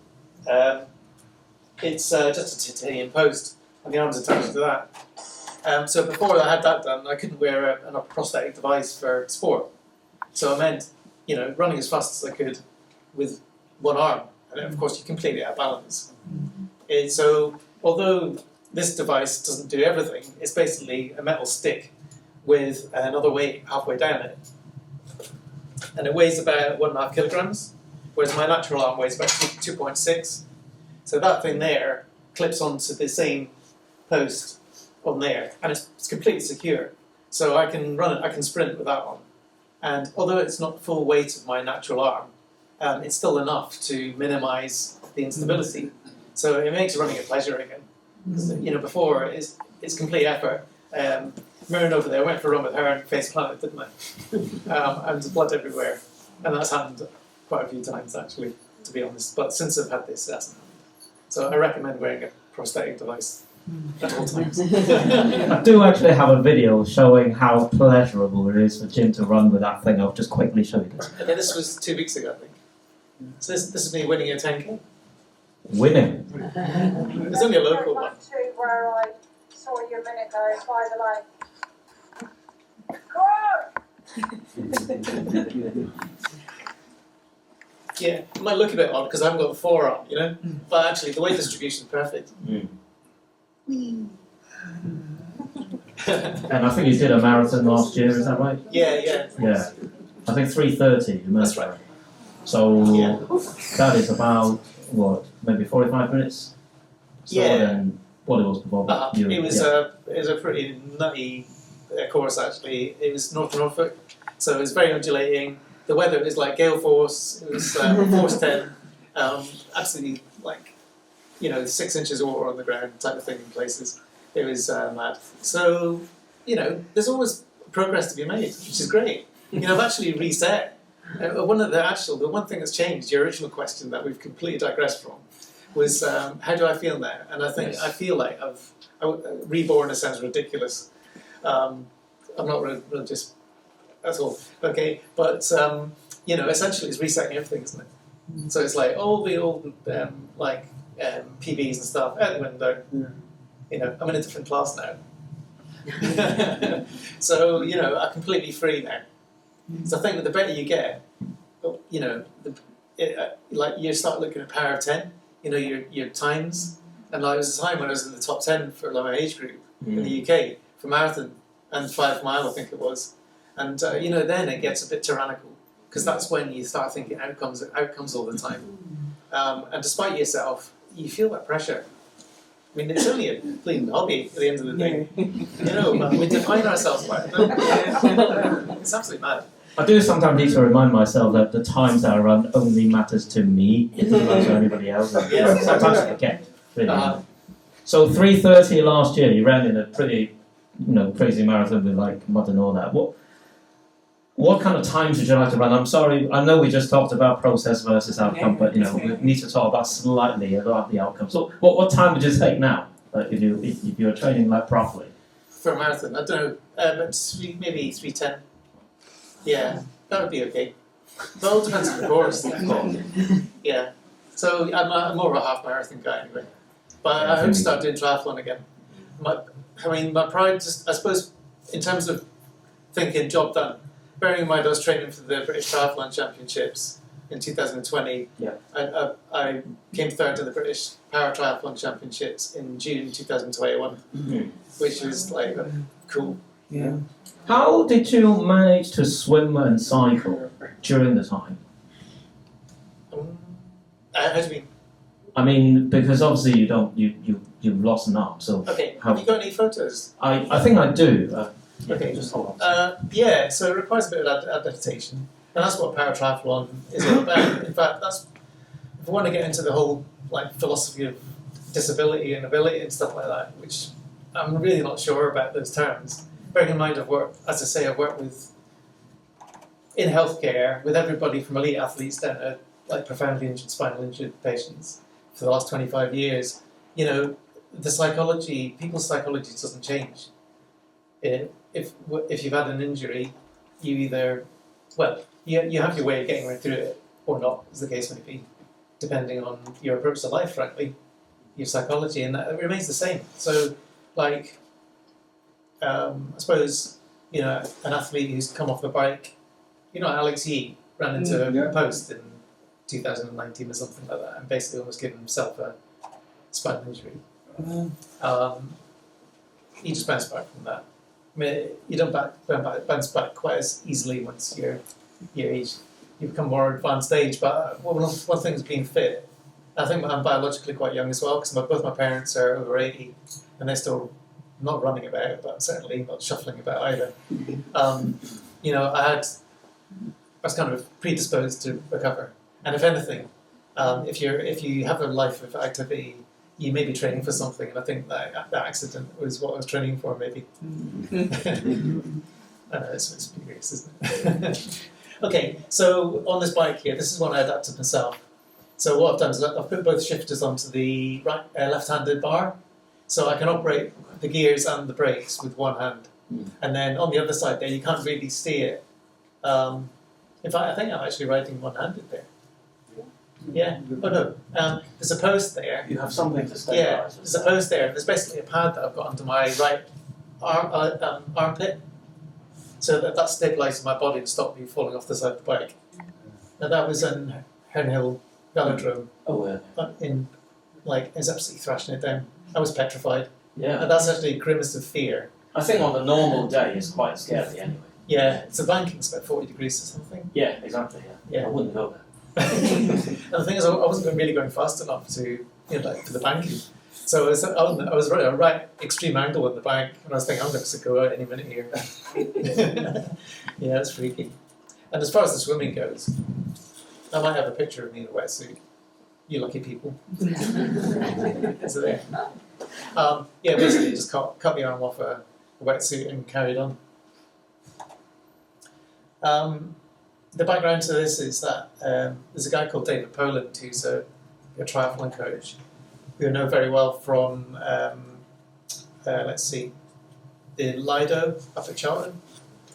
it's just a titanium post, and the arm's attached to that. So before I had that done, I couldn't wear a prosthetic device for sport. So I meant, running as fast as I could with one arm. And of course, you're completely out of balance. So although this device doesn't do everything, it's basically a metal stick with another weight halfway down it. And it weighs about 1.5 kilograms, whereas my natural arm weighs about 2.6. So that thing there clips onto the same post on there, and it's completely secure. So I can run it, I can sprint with that on. And although it's not the full weight of my natural arm, it's still enough to minimise the instability. So it makes running a pleasure again. Before it's complete effort. Mirren over there, went for a run with her and face planted, didn't I? And there's blood everywhere. And that's happened quite a few times, actually, to be honest. But since I've had this, it hasn't happened. So I recommend wearing a prosthetic device at all times. I do actually have a video showing how pleasurable it is for Jim to run with that thing. I'll just quickly show you this. Okay, this was 2 weeks ago, I think. So this is me winning a 10K. Winning. It's only a local one. Where I saw you a minute ago by the light. Yeah, it might look a bit odd because I haven't got the forearm, But actually, the weight distribution is perfect. And I think you did a marathon last year, is that right? Yeah. Yeah. I think 3:30. That's right. So Yeah. that is about, what, maybe 45 minutes? Yeah. Than what it was before. It was a pretty nutty course, actually. It was North Norfolk, so it was very undulating. The weather was like gale force. It was force 10. Absolutely 6 inches of water on the ground type of thing in places. It was mad. So, there's always progress to be made, which is great. I've actually reset. The one thing that's changed, your original question that we've completely digressed from, was how do I feel now? And I think I feel like reborn. It sounds ridiculous. I'm not religious at all. Okay, but essentially it's resetting everything, isn't it? So it's like all the old PBs and stuff out the window. I'm in a different class now. So I'm completely free now. So I think that the better you get, you start looking at power of 10. Your times, and there was a time when I was in the top 10 for my age group in the UK for marathon and 5 mile, I think it was. And then it gets a bit tyrannical because that's when you start thinking outcomes all the time. And despite yourself, you feel that pressure. I mean, it's only a clean hobby at the end of the day. But we define ourselves by it. It's absolutely mad. I do sometimes need to remind myself that the times that I run only matters to me. It doesn't matter to anybody else. Yeah. Sometimes I forget. Really. So 3:30 last year, you ran in a pretty, crazy marathon with mud and all that. What kind of times would you like to run? I'm sorry, I know we just talked about process versus outcome, but we need to talk about slightly about the outcome. So what time would you take now, if you're training properly? For a marathon, I don't know, maybe 3:10. Yeah, that would be okay. But it all depends on the course. Yeah. So I'm more of a half marathon guy anyway. But I hope to start doing triathlon again. My pride, I suppose, in terms of thinking job done, bearing in mind I was training for the British Triathlon Championships in 2020. Yeah. I came third in the British Power Triathlon Championships in June 2021, which was cool. Yeah. How did you manage to swim and cycle during the time? How do you mean? I mean, because obviously you've lost an arm, so... Okay, have you got any photos? I think I do. Okay. Just hold on. So it requires a bit of adaptation, and that's what para triathlon is all about. In fact, if we want to get into the whole philosophy of disability and ability and stuff like that, which I'm really not sure about those terms. Bearing in mind, I've worked with in healthcare with everybody from elite athletes down to profoundly injured, spinal injured patients for the last 25 years. The psychology, people's psychology doesn't change. If you've had an injury, you either, you have your way of getting right through it, or not, as the case may be, depending on your approach to life, frankly, your psychology, and that remains the same. So, I suppose, an athlete who's come off the bike, Alex Yee ran into a post in 2019 or something like that, and basically almost given himself a spinal injury. He just bounced back from that. I mean, you don't bounce back quite as easily once you're age. You become more advanced age, but one thing is being fit, I think I'm biologically quite young as well, because both my parents are over 80, and they're still not running about, but certainly not shuffling about either. You know, I was kind of predisposed to recover, and if anything, if you have a life of activity, you may be training for something, and I think that accident was what I was training for, maybe. I know, it's curious, isn't it? Okay, so on this bike here, this is one I adapted myself. So what I've done is I've put both shifters onto the left-handed bar, so I can operate the gears and the brakes with one hand. And then on the other side there, you can't really see it. In fact, I think I'm actually riding one-handed there. Yeah. Oh no. There's a post there. You have something to Yeah. stabilise. There's a post there. There's basically a pad that I've got under my right armpit, so that stabilises my body and stopped me falling off the side of the bike. Now that was in Herne Hill Velodrome. Oh, yeah. It's absolutely thrashing it down. I was petrified. Yeah. And that's actually grimace of fear. I think on a normal day it's quite scary anyway. Yeah, it's a banking's about 40 degrees or something. Yeah, exactly. Yeah. Yeah. I wouldn't go there. And the thing is, I wasn't really going fast enough to, for the banking. So I was at a right extreme angle in the bank, and I was thinking, I'm going to go out any minute here. Yeah, it's freaky. And as far as the swimming goes, I might have a picture of me in a wetsuit. You lucky people. So there. Yeah, basically just cut the arm off a wetsuit and carried on. The background to this is that there's a guy called David Poland who's a triathlon coach who I know very well from, the Lido up at Charlton.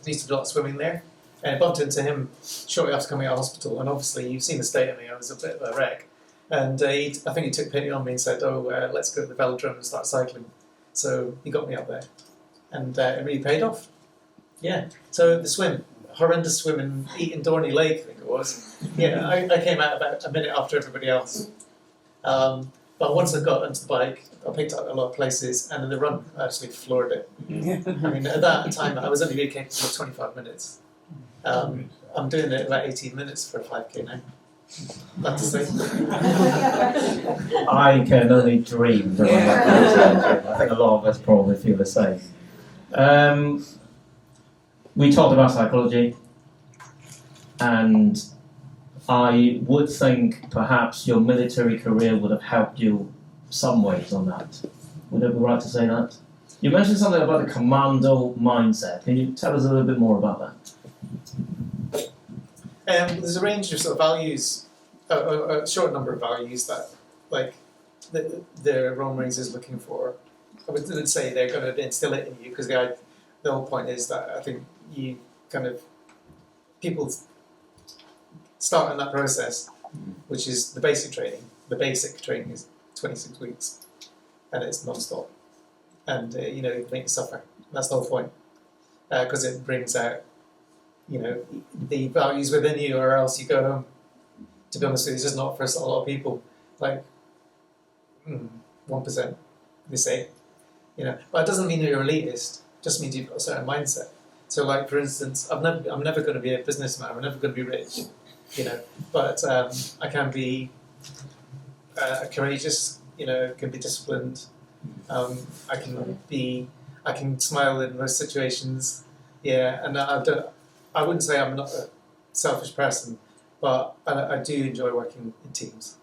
I used to do a lot of swimming there. And I bumped into him shortly after coming out of hospital, and obviously you've seen the state of me, I was a bit of a wreck. And I think he took pity on me and said, let's go to the velodrome and start cycling. So he got me up there, and it really paid off. Yeah, so the swim, horrendous swim in Eaton Dorney Lake, I think it was. Yeah, I came out about a minute after everybody else. But once I got onto the bike, I picked up a lot of places, and then the run actually floored it. I mean, at that time, I was only really capable of 25 minutes. I'm doing it about 18 minutes for a 5k now. Glad to say. I can only dream that I think a lot of us probably feel the same. We talked about psychology, and I would think perhaps your military career would have helped you some ways on that. Would it be right to say that? You mentioned something about the commando mindset. Can you tell us a little bit more about that? There's a range of sort of values, a short number of values that, the Royal Marines is looking for. I wouldn't say they're going to instill it in you, because the whole point is that I think you people start in that process, which is the basic training. The basic training is 26 weeks, and it's non-stop. And, it makes you suffer. That's the whole point, because it brings out the values within you, or else you go home. To be honest with you, it's just not for a lot of people. 1%, they say. But it doesn't mean you're elitist. It just means you've got a certain mindset. So, for instance, I'm never going to be a businessman. I'm never going to be rich. But I can be courageous. Can be disciplined. I can smile in most situations. Yeah, and I wouldn't say I'm not a selfish person, but I do enjoy working in teams.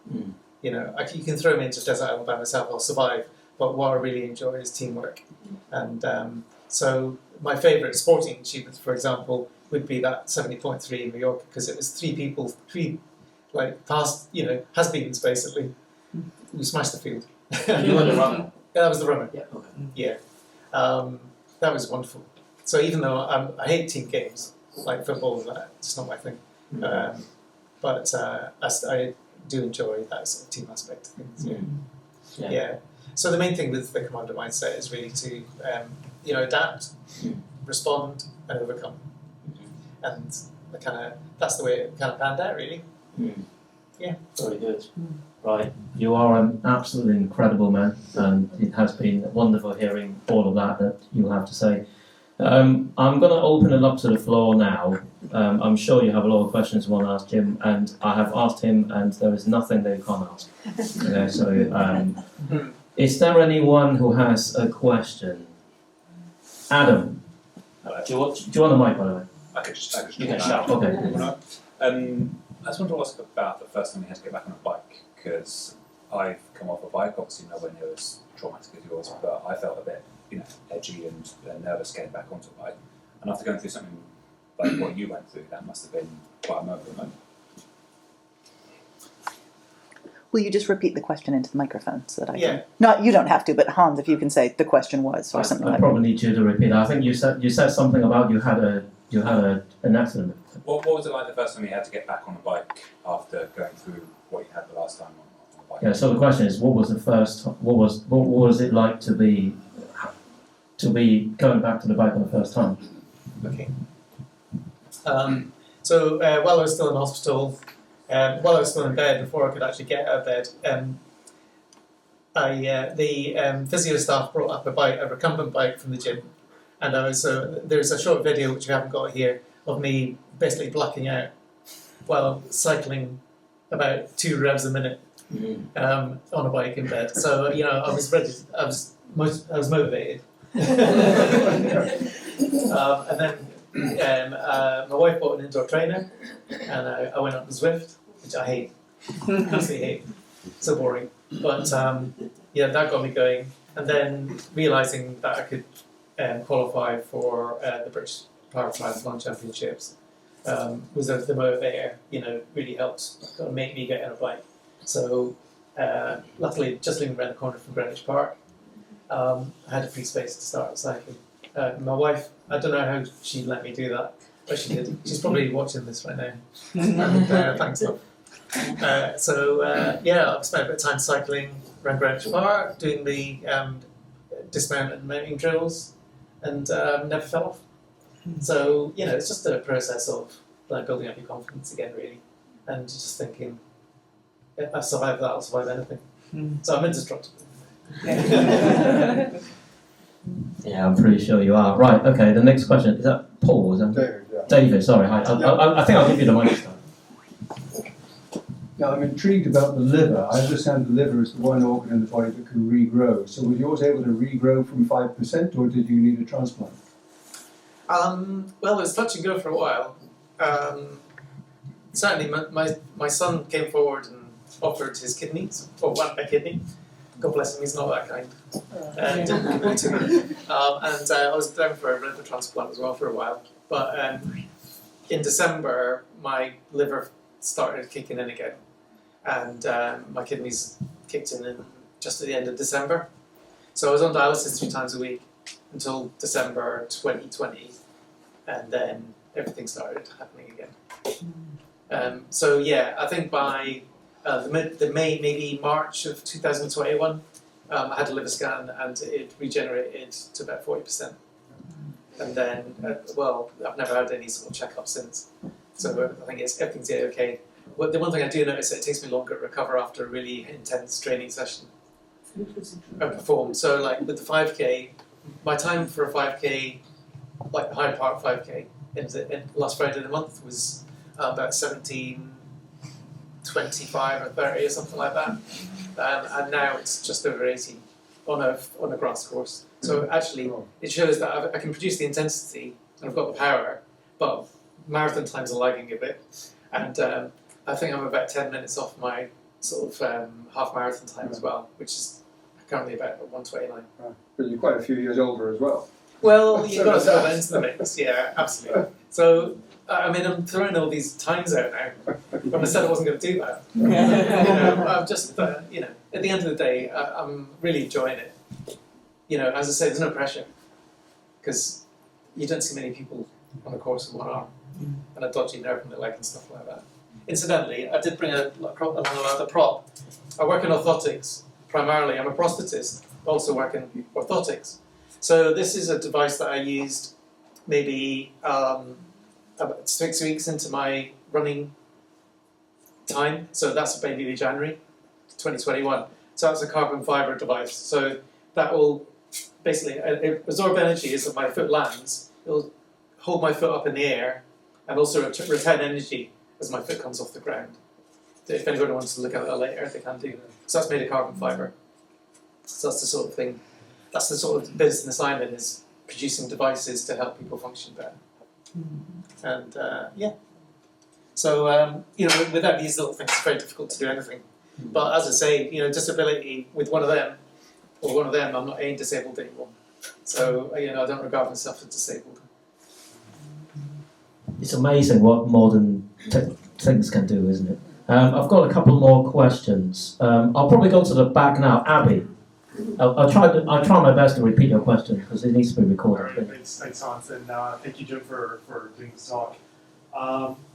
You can throw me into a desert island by myself, I'll survive. But what I really enjoy is teamwork. And so my favourite sporting achievements, for example, would be that 70.3 in Mallorca, because it was three past, has-beens basically, who smashed the field. You were the runner? Yeah, that was the runner. Yeah, okay. Yeah. That was wonderful. So even though I hate team games, like football and that, it's not my thing. But I do enjoy that sort of team aspect of things. Yeah. So the main thing with the commando mindset is really to adapt, respond, and overcome. And that's the way it kind of panned out, really. Yeah. Very good. Right. You are an absolutely incredible man, and it has been wonderful hearing all of that you have to say. I'm going to open it up to the floor now. I'm sure you have a lot of questions you want to ask Jim, and I have asked him, and there is nothing that you can't ask. Okay, so, is there anyone who has a question? Adam, do you want the mic, by the way? I could just You can shout. Okay. I just wanted to ask about the first time you had to get back on a bike, because I've come off a bike, obviously nowhere near as traumatic as yours, but I felt a bit, edgy and nervous getting back onto a bike. And after going through something like what you went through, that must have been quite a moment. Will you just repeat the question into the microphone so that I Yeah. can? Not you don't have to, but Hans, if you can say the question was or something I like probably need you to repeat. I think you said something about you had an accident. What was it like the first time you had to get back on a bike after going through what you had the last time on a bike? Yeah. So the question is, what was it like to be going back to the bike for the first time? Okay. So while I was still in hospital, while I was still in bed, before I could actually get out of bed, the physio staff brought up a recumbent bike from the gym, and there's a short video which we haven't got here of me basically blacking out while cycling about 2 revs a minute on a bike in bed. So I was ready. I was motivated. And then my wife bought an indoor trainer, and I went up the Zwift, which I hate, absolutely hate, so boring. But that got me going, and then realising that I could qualify for the British Power Triathlon Championships was the motivator. Really helped make me get on a bike. So luckily, just living around the corner from Greenwich Park, I had a free space to start cycling. My wife, I don't know how she let me do that, but she did. She's probably watching this right now. And, thanks, love. I've spent a bit of time cycling around Greenwich Park, doing the dismount and mounting drills, and never fell off. So, it's just a process of building up your confidence again, really, and just thinking, if I survive that, I'll survive anything. So I'm indestructible. Yeah, I'm pretty sure you are. Right, okay, the next question. Is that Paul? Is that David, yeah. David, sorry. Hi. I think I'll give you the mic this time. Now, I'm intrigued about the liver. I understand the liver is the one organ in the body that can regrow. So was yours able to regrow from 5%, or did you need a transplant? Well, it was touch and go for a while. Certainly, my son came forward and offered his kidneys, or wanted a kidney. God bless him, he's not that kind. Didn't give it to me. And I was down for a liver transplant as well for a while. But in December, my liver started kicking in again. And my kidneys kicked in just at the end of December. So I was on dialysis 3 times a week until December 2020. And then everything started happening again. I think by the maybe March of 2021, I had a liver scan and it regenerated to about 40%. And then, I've never had any sort of check-up since. So I think everything's okay. Well, the one thing I do notice is that it takes me longer to recover after a really intense training session I perform. So like with the 5K, my time for a 5K, like the Hyde Park 5K, in last Friday of the month was about 17:25 or 30 or something like that. And now it's just over 80 on a grass course. So actually, it shows that I can produce the intensity and I've got the power, but marathon times are lagging a bit. And I think I'm about 10 minutes off my sort of half marathon time as well, which is currently about 1:29. Right. But you're quite a few years older as well. Well, you've got to throw that into the mix, yeah, absolutely. So, I'm throwing all these times out now, but I said I wasn't going to do that. I'm just, at the end of the day, I'm really enjoying it. As I say, there's no pressure, because you don't see many people on a course with one arm, and a dodgy nerve in the leg and stuff like that. Incidentally, I did bring a prop. I work in orthotics, primarily. I'm a prosthetist, also work in orthotics. So this is a device that I used maybe about 6 weeks into my running time. So that's maybe January 2021. So that's a carbon fibre device. So that will basically, absorb energy is that my foot lands. It'll hold my foot up in the air, and also return energy as my foot comes off the ground. If anybody wants to look at that later, they can do. So that's made of carbon fibre. So that's the sort of thing. That's the sort of business I'm in, is producing devices to help people function better. And yeah. So without these little things, it's very difficult to do anything. But as I say, disability with one of them, I'm not ain't disabled anymore. So I don't regard myself as disabled. It's amazing what modern things can do, isn't it? I've got a couple more questions. I'll probably go to the back now. Abby, I'll try my best to repeat your question because it needs to be recorded. All right, thanks, Hans, and thank you, Jim, for doing this talk.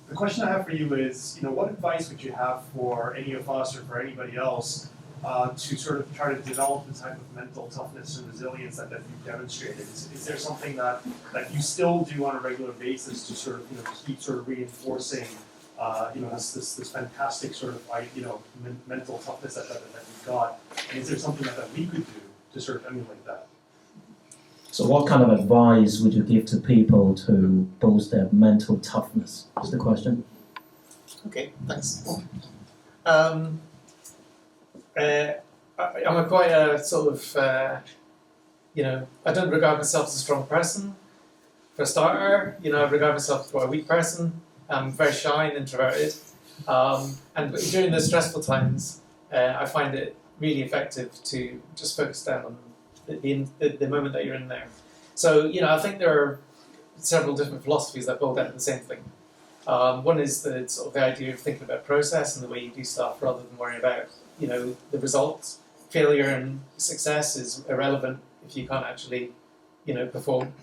The question I have for you is, what advice would you have for any of us or for anybody else to sort of try to develop the type of mental toughness and resilience that you've demonstrated? Is there something that you still do on a regular basis to sort of keep sort of reinforcing this fantastic sort of mental toughness that you've got? And is there something that we could do to sort of emulate that? So what kind of advice would you give to people to boost their mental toughness, is the question. Okay, thanks. I'm quite a sort of, I don't regard myself as a strong person. For a starter, I regard myself as quite a weak person. I'm very shy and introverted. And during the stressful times, I find it really effective to just focus down on the moment that you're in there. So, I think there are several different philosophies that boil down to the same thing. One is the sort of the idea of thinking about process and the way you do stuff rather than worrying about, the results. Failure and success is irrelevant if you can't actually, perform.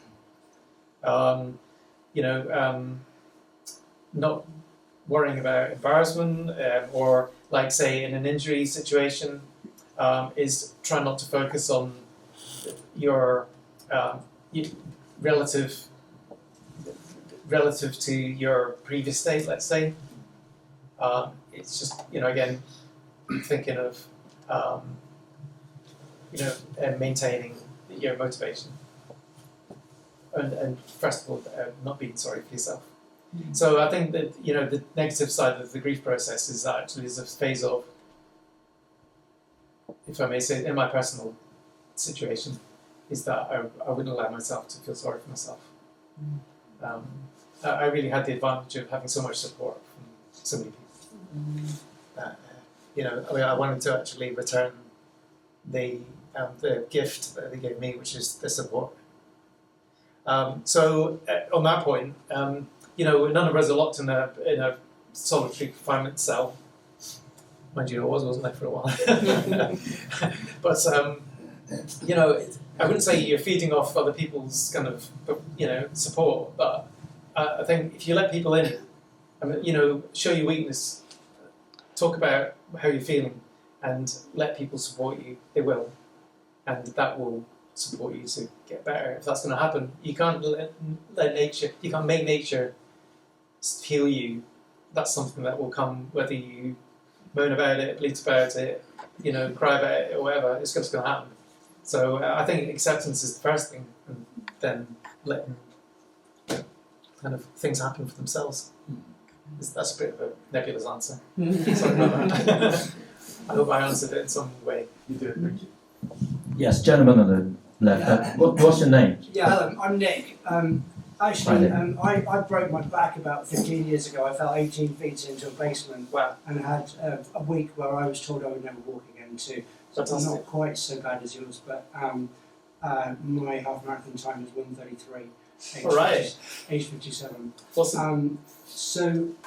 Not worrying about embarrassment or, like, say, in an injury situation, is try not to focus on your relative to your previous state, let's say. It's just, again, thinking of, maintaining your motivation. And first of all, not being sorry for yourself. So I think that, the negative side of the grief process is that actually is a phase of, if I may say, in my personal situation, is that I wouldn't allow myself to feel sorry for myself. I really had the advantage of having so much support from so many people. That, I wanted to actually return the gift that they gave me, which is the support. So on that point, none of us are locked in a solitary confinement cell. Mind you, wasn't there for a while. But I wouldn't say you're feeding off other people's kind of support, but I think if you let people in, show your weakness, talk about how you're feeling, and let people support you, they will, and that will support you to get better. If that's going to happen, you can't you can't make nature heal you. That's something that will come whether you moan about it, bleat about it, cry about it, or whatever. It's just going to happen. So I think acceptance is the first thing, and then letting kind of things happen for themselves. That's a bit of a nebulous answer. Sorry about that. I hope I answered it in some way. You did, thank you. Yes, gentleman on the left. What's your name? Yeah, hello, I'm Nick. I broke my back about 15 years ago. I fell 18 feet into a basement. Wow. And had a week where I was told I would never walk again too. So it's not quite so bad as yours, but my half marathon time was 1:33. All right. Age 57. Awesome.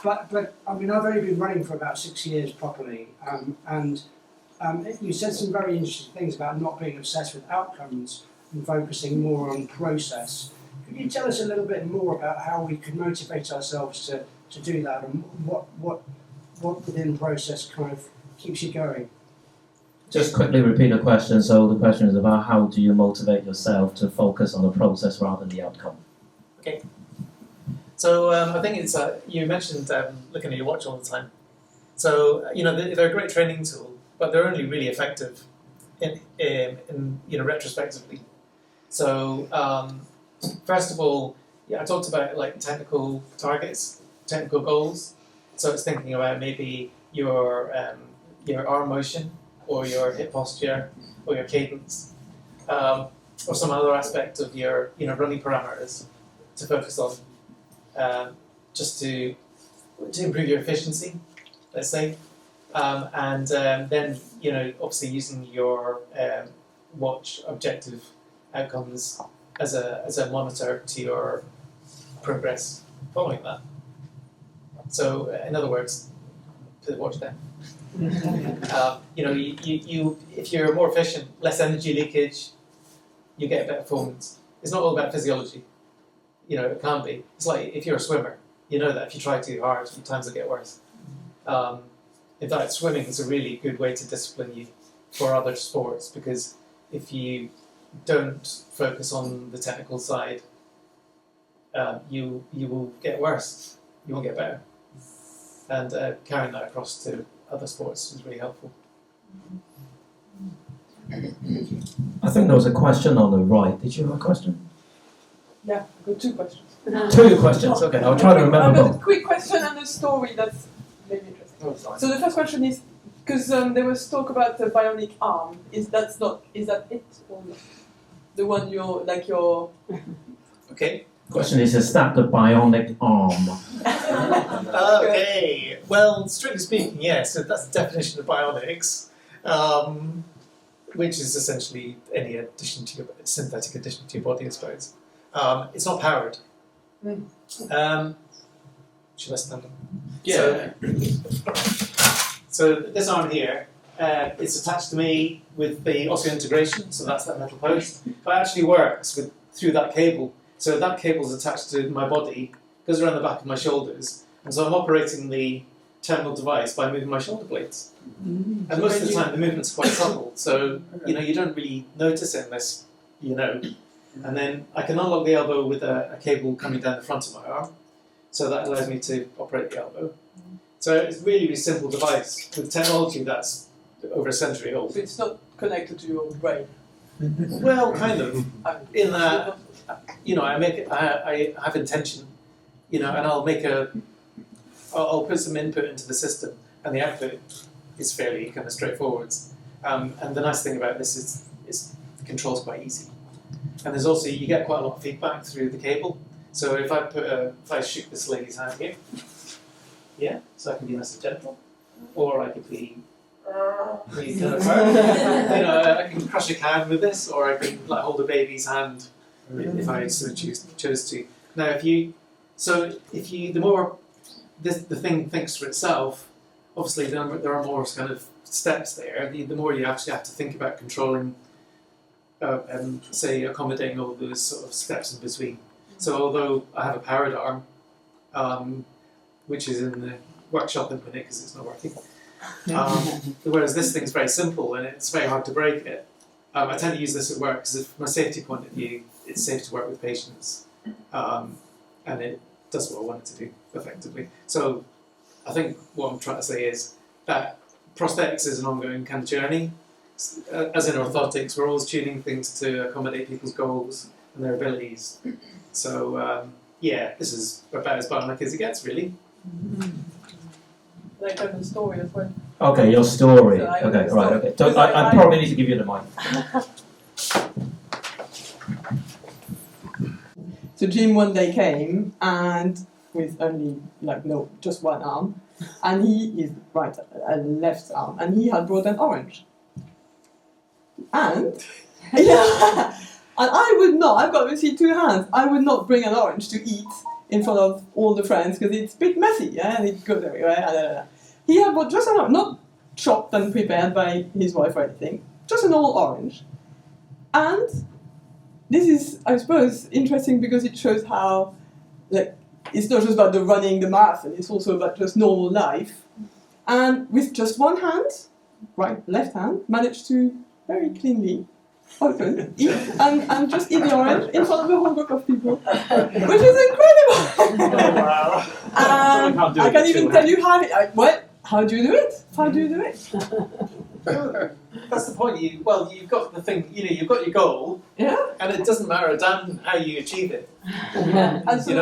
But I mean, I've only been running for about 6 years properly, and you said some very interesting things about not being obsessed with outcomes and focusing more on process. Could you tell us a little bit more about how we can motivate ourselves to do that, and what within process kind of keeps you going? Just quickly repeat the question. So the question is about how do you motivate yourself to focus on the process rather than the outcome? Okay. So I think it's you mentioned looking at your watch all the time. So they're a great training tool, but they're only really effective in retrospectively. So first of all, I talked about like technical targets, technical goals. So it's thinking about maybe your arm motion, or your hip posture, or your cadence, or some other aspect of your running parameters to focus on, just to improve your efficiency, let's say, and then obviously using your watch objective outcomes as a monitor to your progress following that. So in other words, put the watch down. You if you're more efficient, less energy leakage, you get a better performance. It's not all about physiology. It can't be. It's like if you're a swimmer, you know that if you try too hard, your times will get worse. In fact, swimming is a really good way to discipline you for other sports, because if you don't focus on the technical side, you will get worse. You won't get better. And carrying that across to other sports is really helpful. I think there was a question on the right. Did you have a question? Yeah, I've got 2 questions. 2 questions. Okay, I'll try to remember I've got both. a quick question and a story that's maybe interesting. So the first question is, because there was talk about the bionic arm. Is that it, or not? The one your Okay. Question is that the bionic arm? Okay. Well, strictly speaking, yes. So that's the definition of bionics, which is essentially any addition to synthetic addition to your body, I suppose. It's not powered. Should I stand up? Yeah. So this arm here, it's attached to me with the osseointegration, so that's that metal post. But it actually works through that cable. So that cable is attached to my body, goes around the back of my shoulders, and so I'm operating the terminal device by moving my shoulder blades. And most of the time the movement's quite subtle, so you don't really notice it unless you know. And then I can unlock the elbow with a cable coming down the front of my arm, so that allows me to operate the elbow. So it's a really, really simple device with technology that's over a century old. So it's not connected to your brain. Well, kind of. In that, I have intention, and I'll put some input into the system, and the output is fairly kind of straightforward. And the nice thing about this is the control's quite easy. And there's also, you get quite a lot of feedback through the cable. So if I shoot this lady's hand here, so I can be nice and gentle, or I could be really kind of firm. I can crush a can with this, or I can hold a baby's hand if I so chose to. Now, the more the thing thinks for itself, obviously there are more kind of steps there. The more you actually have to think about controlling, accommodating all those sort of steps in between. So although I have a powered arm, which is in the workshop in the minute because it's not working, whereas this thing's very simple and it's very hard to break it. I tend to use this at work because from a safety point of view, it's safe to work with patients, and it does what I want it to do effectively. So I think what I'm trying to say is that prosthetics is an ongoing kind of journey. As in orthotics, we're always tuning things to accommodate people's goals and their abilities. So this is about as bionic as it gets, really. Like I have a story as well. Okay, your story. So Okay, right, okay. So I probably need to give you the mic. So Jim one day came and with only just one arm, and he is left arm, and he had brought an orange. And and I would not. I've got obviously 2 hands. I would not bring an orange to eat in front of all the friends because it's a bit messy, and it goes everywhere. He had bought just an orange, not chopped and prepared by his wife or anything, just an old orange. And this is, I suppose, interesting because it shows how, it's not just about the running, the marathon, it's also about just normal life. And with just one hand, left hand, managed to very cleanly open, eat, and just eat the orange in front of a whole group of people, which is incredible. Oh, wow. I can even tell you how do you do it? How do you do it? That's the point. You've got the thing. You've got your goal, and it doesn't matter a damn how you achieve it. And so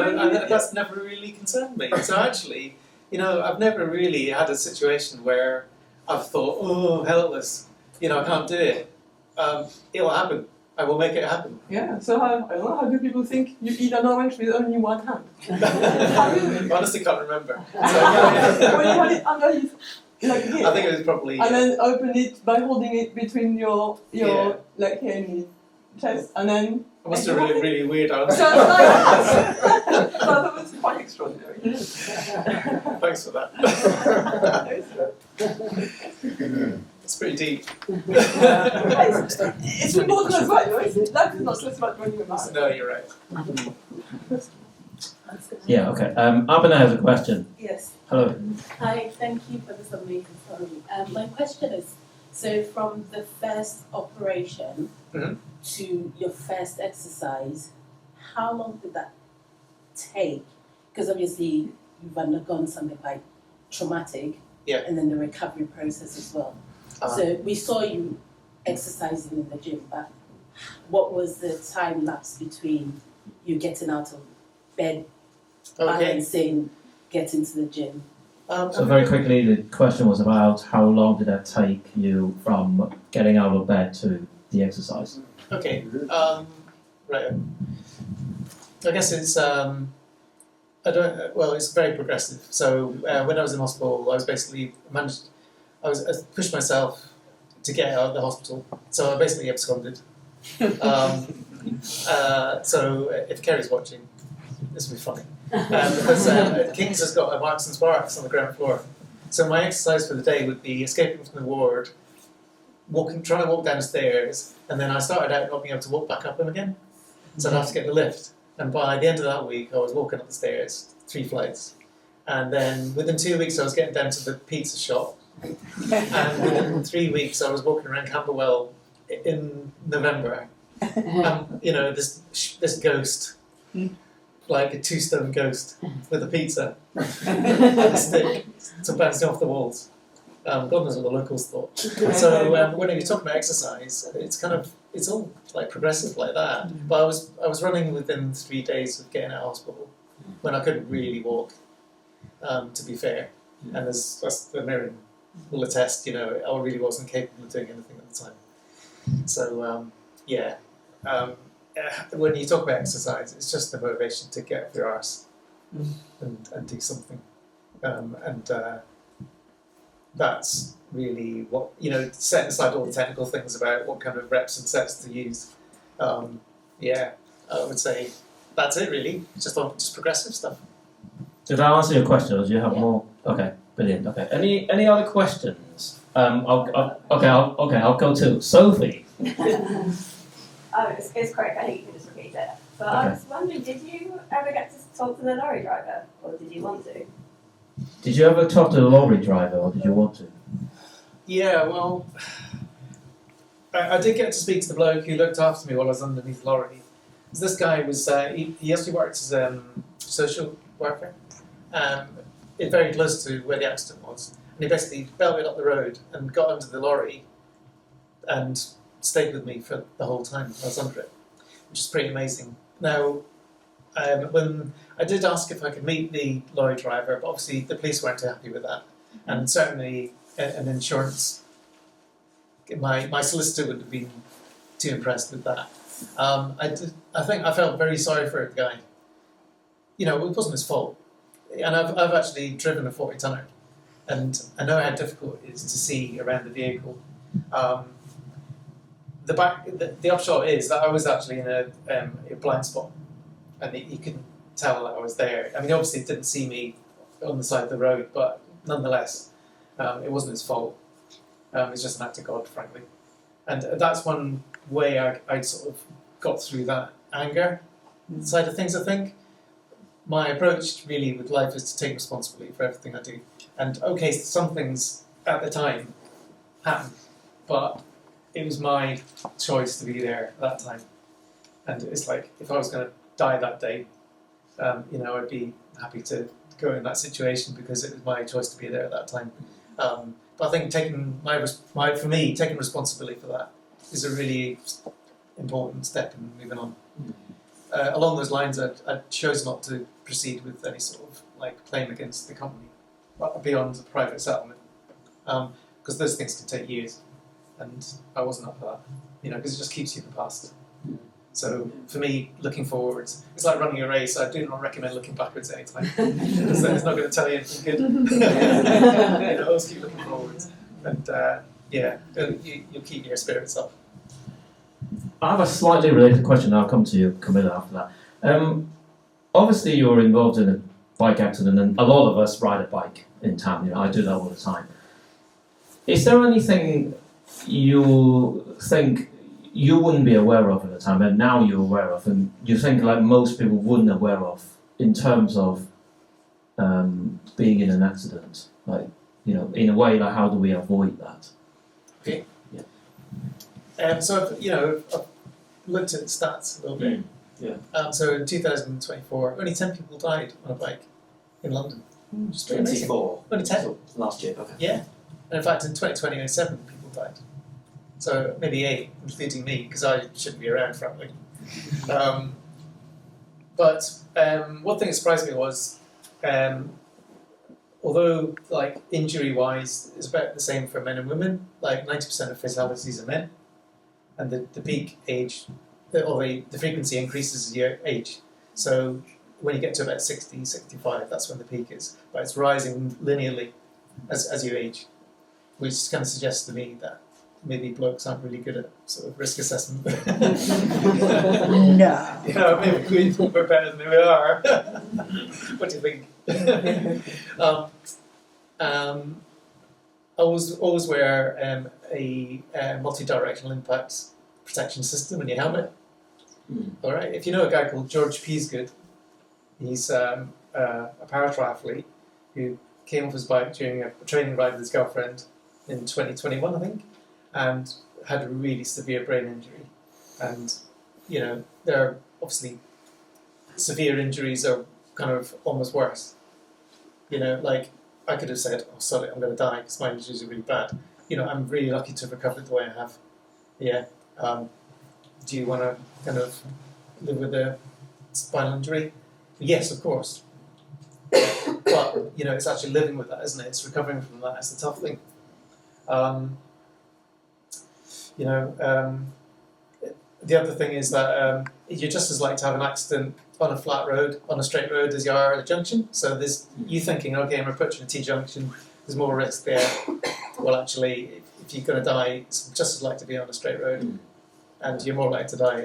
That's never really concerned me. So actually, I've never really had a situation where I've thought, oh, helpless. I can't do it. It'll happen. I will make it happen. Yeah, so I don't know, how do people think you eat an orange with only one hand? Honestly, can't remember. So, When you had it under his, like here, I think it was probably. and then open it by holding it between your like here in his chest, and then. I must have really, really weird So answer. it's like that. So that was quite extraordinary. Thanks for that. It's pretty deep. It's important as well, right? Life is not just about running a marathon. No, you're right. Yeah, okay. Abena has a question. Yes. Hello. Hi, thank you for this amazing story. My question is, so from the first operation to your first exercise, how long did that take? Because obviously you've undergone something like traumatic, and then the recovery process as well. So we saw you exercising in the gym, but what was the time lapse between you getting out of bed, balancing, getting to the gym? So very quickly, the question was about how long did that take you from getting out of bed to the exercise? Okay. Right. I guess it's it's very progressive. So when I was in hospital, I was basically I pushed myself to get out of the hospital. So I basically absconded. So if Kerry's watching, this will be funny. Because King's has got a Marks and Sparks on the ground floor. So my exercise for the day would be escaping from the ward, trying to walk down the stairs, and then I started out not being able to walk back up them again. So I'd have to get the lift. And by the end of that week, I was walking up the stairs, 3 flights. And then within 2 weeks, I was getting down to the pizza shop. And within 3 weeks, I was walking around Camberwell in November. This ghost, like a 2-stone ghost with a pizza and a stick to bouncing off the walls. God knows what the locals thought. So when you talk about exercise, it's all like progressive like that. But I was running within 3 days of getting out of hospital when I couldn't really walk. To be fair, and that's the Mirren will attest. I really wasn't capable of doing anything at the time. So when you talk about exercise, it's just the motivation to get up your arse and do something, that's really what, setting aside all the technical things about what kind of reps and sets to use. I would say that's it really. It's just progressive stuff. Did that answer your question, or do you have more? Okay, brilliant. Okay, any other questions? I'll go to Sophie. It's quick. I think you can just repeat it. But I was wondering, did you ever get to talk to the lorry driver, or did you want to? Did you ever talk to the lorry driver, or did you want to? Yeah, well, I did get to speak to the bloke who looked after me while I was underneath the lorry. This guy was, he actually worked as a social worker, very close to where the accident was. And he basically belted up the road and got under the lorry and stayed with me for the whole time I was under it, which is pretty amazing. Now, when I did ask if I could meet the lorry driver, but obviously the police weren't too happy with that. And certainly an insurance, my solicitor wouldn't have been too impressed with that. I think I felt very sorry for the guy. It wasn't his fault. And I've actually driven a 40-tonner, and I know how difficult it is to see around the vehicle. The upshot is that I was actually in a blind spot, and he couldn't tell that I was there. I mean, obviously, he didn't see me on the side of the road, but nonetheless, it wasn't his fault. It's just an act of God, frankly. And that's one way I sort of got through that anger side of things, I think. My approach really with life is to take responsibility for everything I do. And okay, some things at the time happened, but it was my choice to be there at that time. And it's like, if I was going to die that day, I'd be happy to go in that situation because it was my choice to be there at that time. But But I think taking for me, taking responsibility for that is a really important step in moving on. Along those lines, I chose not to proceed with any sort of like claim against the company beyond the private settlement, because those things can take years, and I wasn't up for that, because it just keeps you in the past. So for me, looking forwards, it's like running a race. I do not recommend looking backwards at any time, because it's not going to tell you anything good. Always keep looking forwards, and you'll keep your spirits up. I have a slightly related question. I'll come to you, Camilla, after that. Obviously, you're involved in a bike accident, and a lot of us ride a bike in town. I do that all the time. Is there anything you think you wouldn't be aware of at the time, and now you're aware of, and you think like most people wouldn't aware of, in terms of being in an accident? Like, in a way, like how do we avoid that? Okay. Yeah. So I've looked at the stats a little bit. Yeah. So in 2024, only 10 people died on a bike in London. Just pretty amazing. 24. Only 10. Last year. Okay. Yeah. And in fact, in 2020, only 7 people died. So maybe 8, including me, because I shouldn't be around, frankly. But one thing that surprised me was, although like injury-wise, it's about the same for men and women. Like 90% of fatalities are men, and the peak age, or the frequency increases as you age. So when you get to about 60, 65, that's when the peak is. But it's rising linearly as you age, which kind of suggests to me that maybe blokes aren't really good at sort of risk assessment. No. Maybe we're better than we are. What do you think? Always wear a multi-directional impact protection system in your helmet. All right. If you know a guy called George Peasgood, he's a para triathlete who came off his bike during a training ride with his girlfriend in 2021, I think, and had a really severe brain injury. And there are obviously severe injuries are kind of almost worse. Like I could have said, "Oh, sorry, I'm going to die because my injuries are really bad." I'm really lucky to have recovered the way I have. Yeah. Do you want to kind of live with a spinal injury? Yes, of course. But it's actually living with that, isn't it? It's recovering from that. It's the tough thing. The other thing is that you're just as likely to have an accident on a flat road, on a straight road, as you are at a junction. So there's you thinking, okay, I'm approaching a T-junction, there's more risk there. Well, actually, if you're going to die, it's just as likely to be on a straight road, and you're more likely to die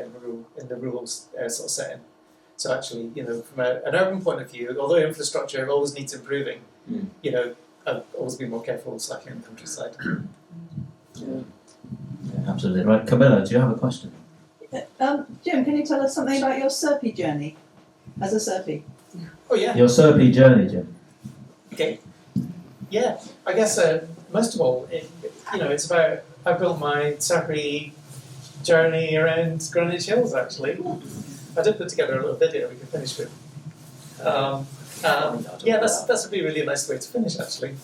in the rural sort of setting. So actually, from an urban point of view, although infrastructure always needs improving, I've always been more careful cycling in the countryside. Yeah, absolutely. Right, Camilla, do you have a question? Jim, can you tell us something about your Serpie journey as a Serpie? Oh yeah. Your Serpie journey, Jim. Okay. Yeah, I guess most of all, it's about I built my Serpie journey around Greenwich Hills. Actually, I did put together a little video we could finish with. Yeah, that would be really a nice way to finish. Actually,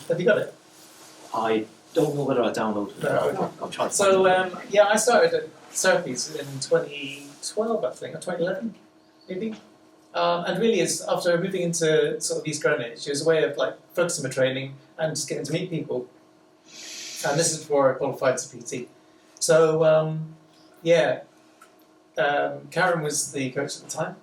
have you got it? I don't know whether I downloaded it. No. I'll try. So I started at Serpie's in 2012, I think, or 2011, maybe. And really, it's after moving into sort of East Greenwich, it was a way of like focusing my training and just getting to meet people. And this is before I qualified as a PT. So Karen was the coach at the time,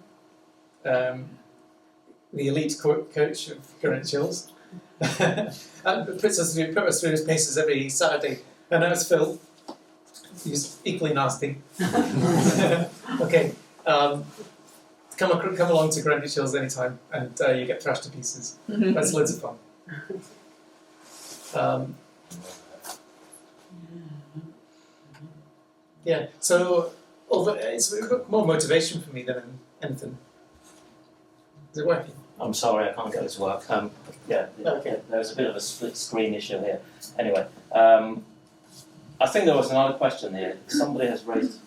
the elite coach of Greenwich Hills, and put us through his paces every Saturday. And now it's Phil. He's equally nasty. Okay. Come along to Greenwich Hills anytime, and you get thrashed to pieces. That's loads of fun. Yeah, so although it's more motivation for me than anything. Is it working? I'm sorry, I can't get it to work. Okay. There's a bit of a split screen issue here. Anyway, I think there was another question here. Somebody has raised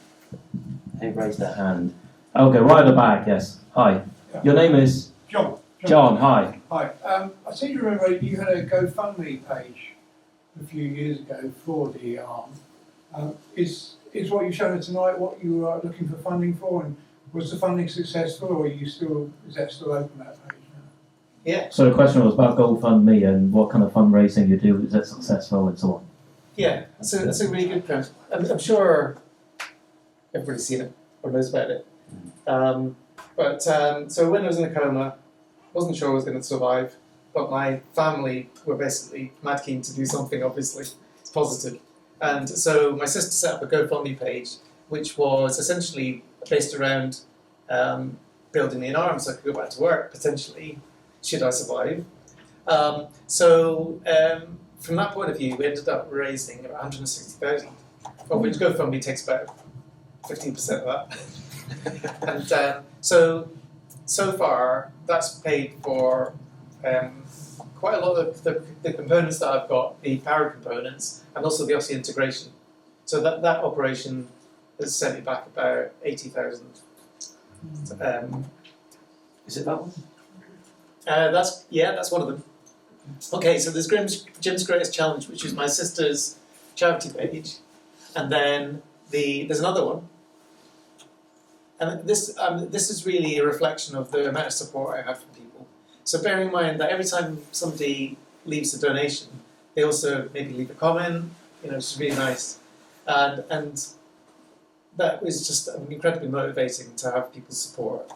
their hand. Okay, right at the back, yes. Hi. Yeah. Your name is? John. John, hi. Hi. I seem to remember you had a GoFundMe page a few years ago for the arm. Is what you've shown us tonight what you are looking for funding for, and was the funding successful, or is that still open, that page now? Yeah. So the question was about GoFundMe and what kind of fundraising you do, is it successful and so on? Yeah, that's a really good point. I'm sure everybody's seen it or knows about it. So when I was in a coma, wasn't sure I was going to survive, but my family were basically mad keen to do something, obviously. It's positive. And so my sister set up a GoFundMe page, which was essentially based around building me an arm so I could go back to work, potentially, should I survive. From that point of view, we ended up raising about 160,000, of which GoFundMe takes about 15% of that. And so far, that's paid for quite a lot of the components that I've got, the power components, and also the osseointegration. So that operation has sent me back about 80,000. Is it that one? That's one of them. Okay, so there's Jim's Greatest Challenge, which is my sister's charity page, and then there's another one. And this is really a reflection of the amount of support I have from people. So bearing in mind that every time somebody leaves a donation, they also maybe leave a comment, which is really nice. And that was just incredibly motivating to have people's support.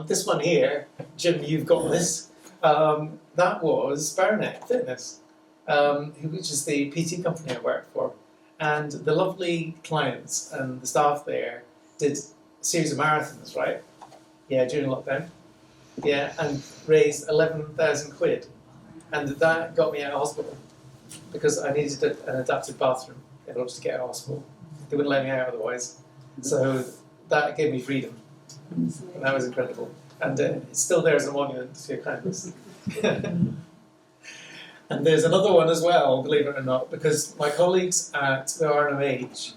This one here, Jim, you've got this. That was Baronet Fitness, which is the PT company I work for. And the lovely clients and the staff there did a series of marathons, right? Yeah, during lockdown. Yeah, and raised 11,000 quid. And that got me out of hospital because I needed an adapted bathroom in order to get out of hospital. They wouldn't let me out otherwise. So that gave me freedom. And that was incredible. And it's still there as a monument to your kindness. And there's another one as well, believe it or not, because my colleagues at the RNMH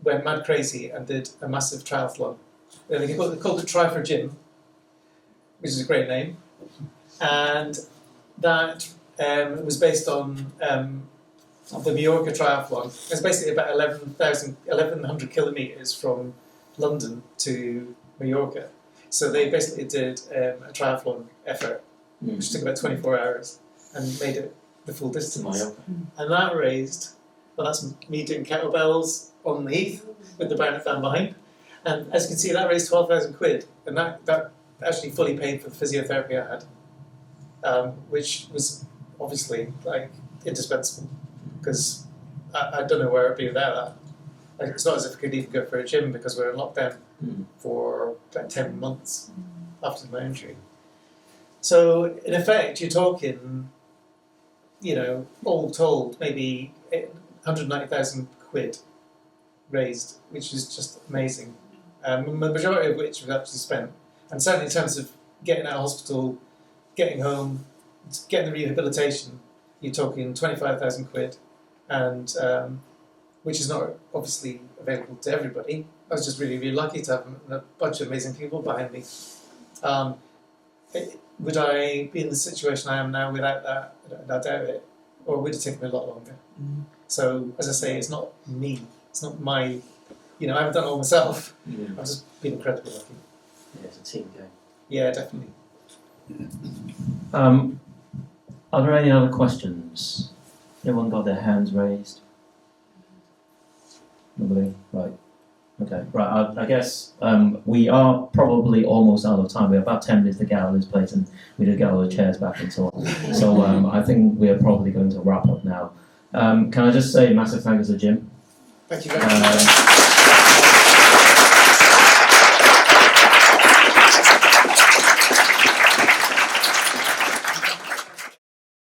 went mad crazy and did a massive triathlon. They called it Try for Jim, which is a great name. And that was based on the Mallorca triathlon. It's basically about 1,100 kilometres from London to Mallorca. So they basically did a triathlon effort, which took about 24 hours and made it the full distance. And that raised, well, that's me doing kettlebells on the heath with the Baronet fan behind. And as you can see, that raised 12,000 quid. And that actually fully paid for the physiotherapy I had, which was obviously indispensable because I don't know where I'd be without that. It's not as if I could even go for a gym because we're in lockdown for about 10 months after my injury. So in effect, you're talking, all told, maybe 190,000 quid raised, which is just amazing. The majority of which was actually spent. And certainly in terms of getting out of hospital, getting home, getting the rehabilitation, you're talking 25,000 quid, and which is not obviously available to everybody. I was just really, really lucky to have a bunch of amazing people behind me. Would I be in the situation I am now without that? I doubt it. Or would it take me a lot longer? So, as I say, it's not me. It's not my, I haven't done it all myself. I've just been incredibly lucky. Yeah, it's a team game. Yeah, definitely. Are there any other questions? Anyone got their hands raised? Nobody? Right. Okay. Right. I guess we are probably almost out of time. We have about 10 minutes to get out of this place, and we need to get all the chairs back and so on. So I think we are probably going to wrap up now. Can I just say massive thanks to Jim? Thank you very much.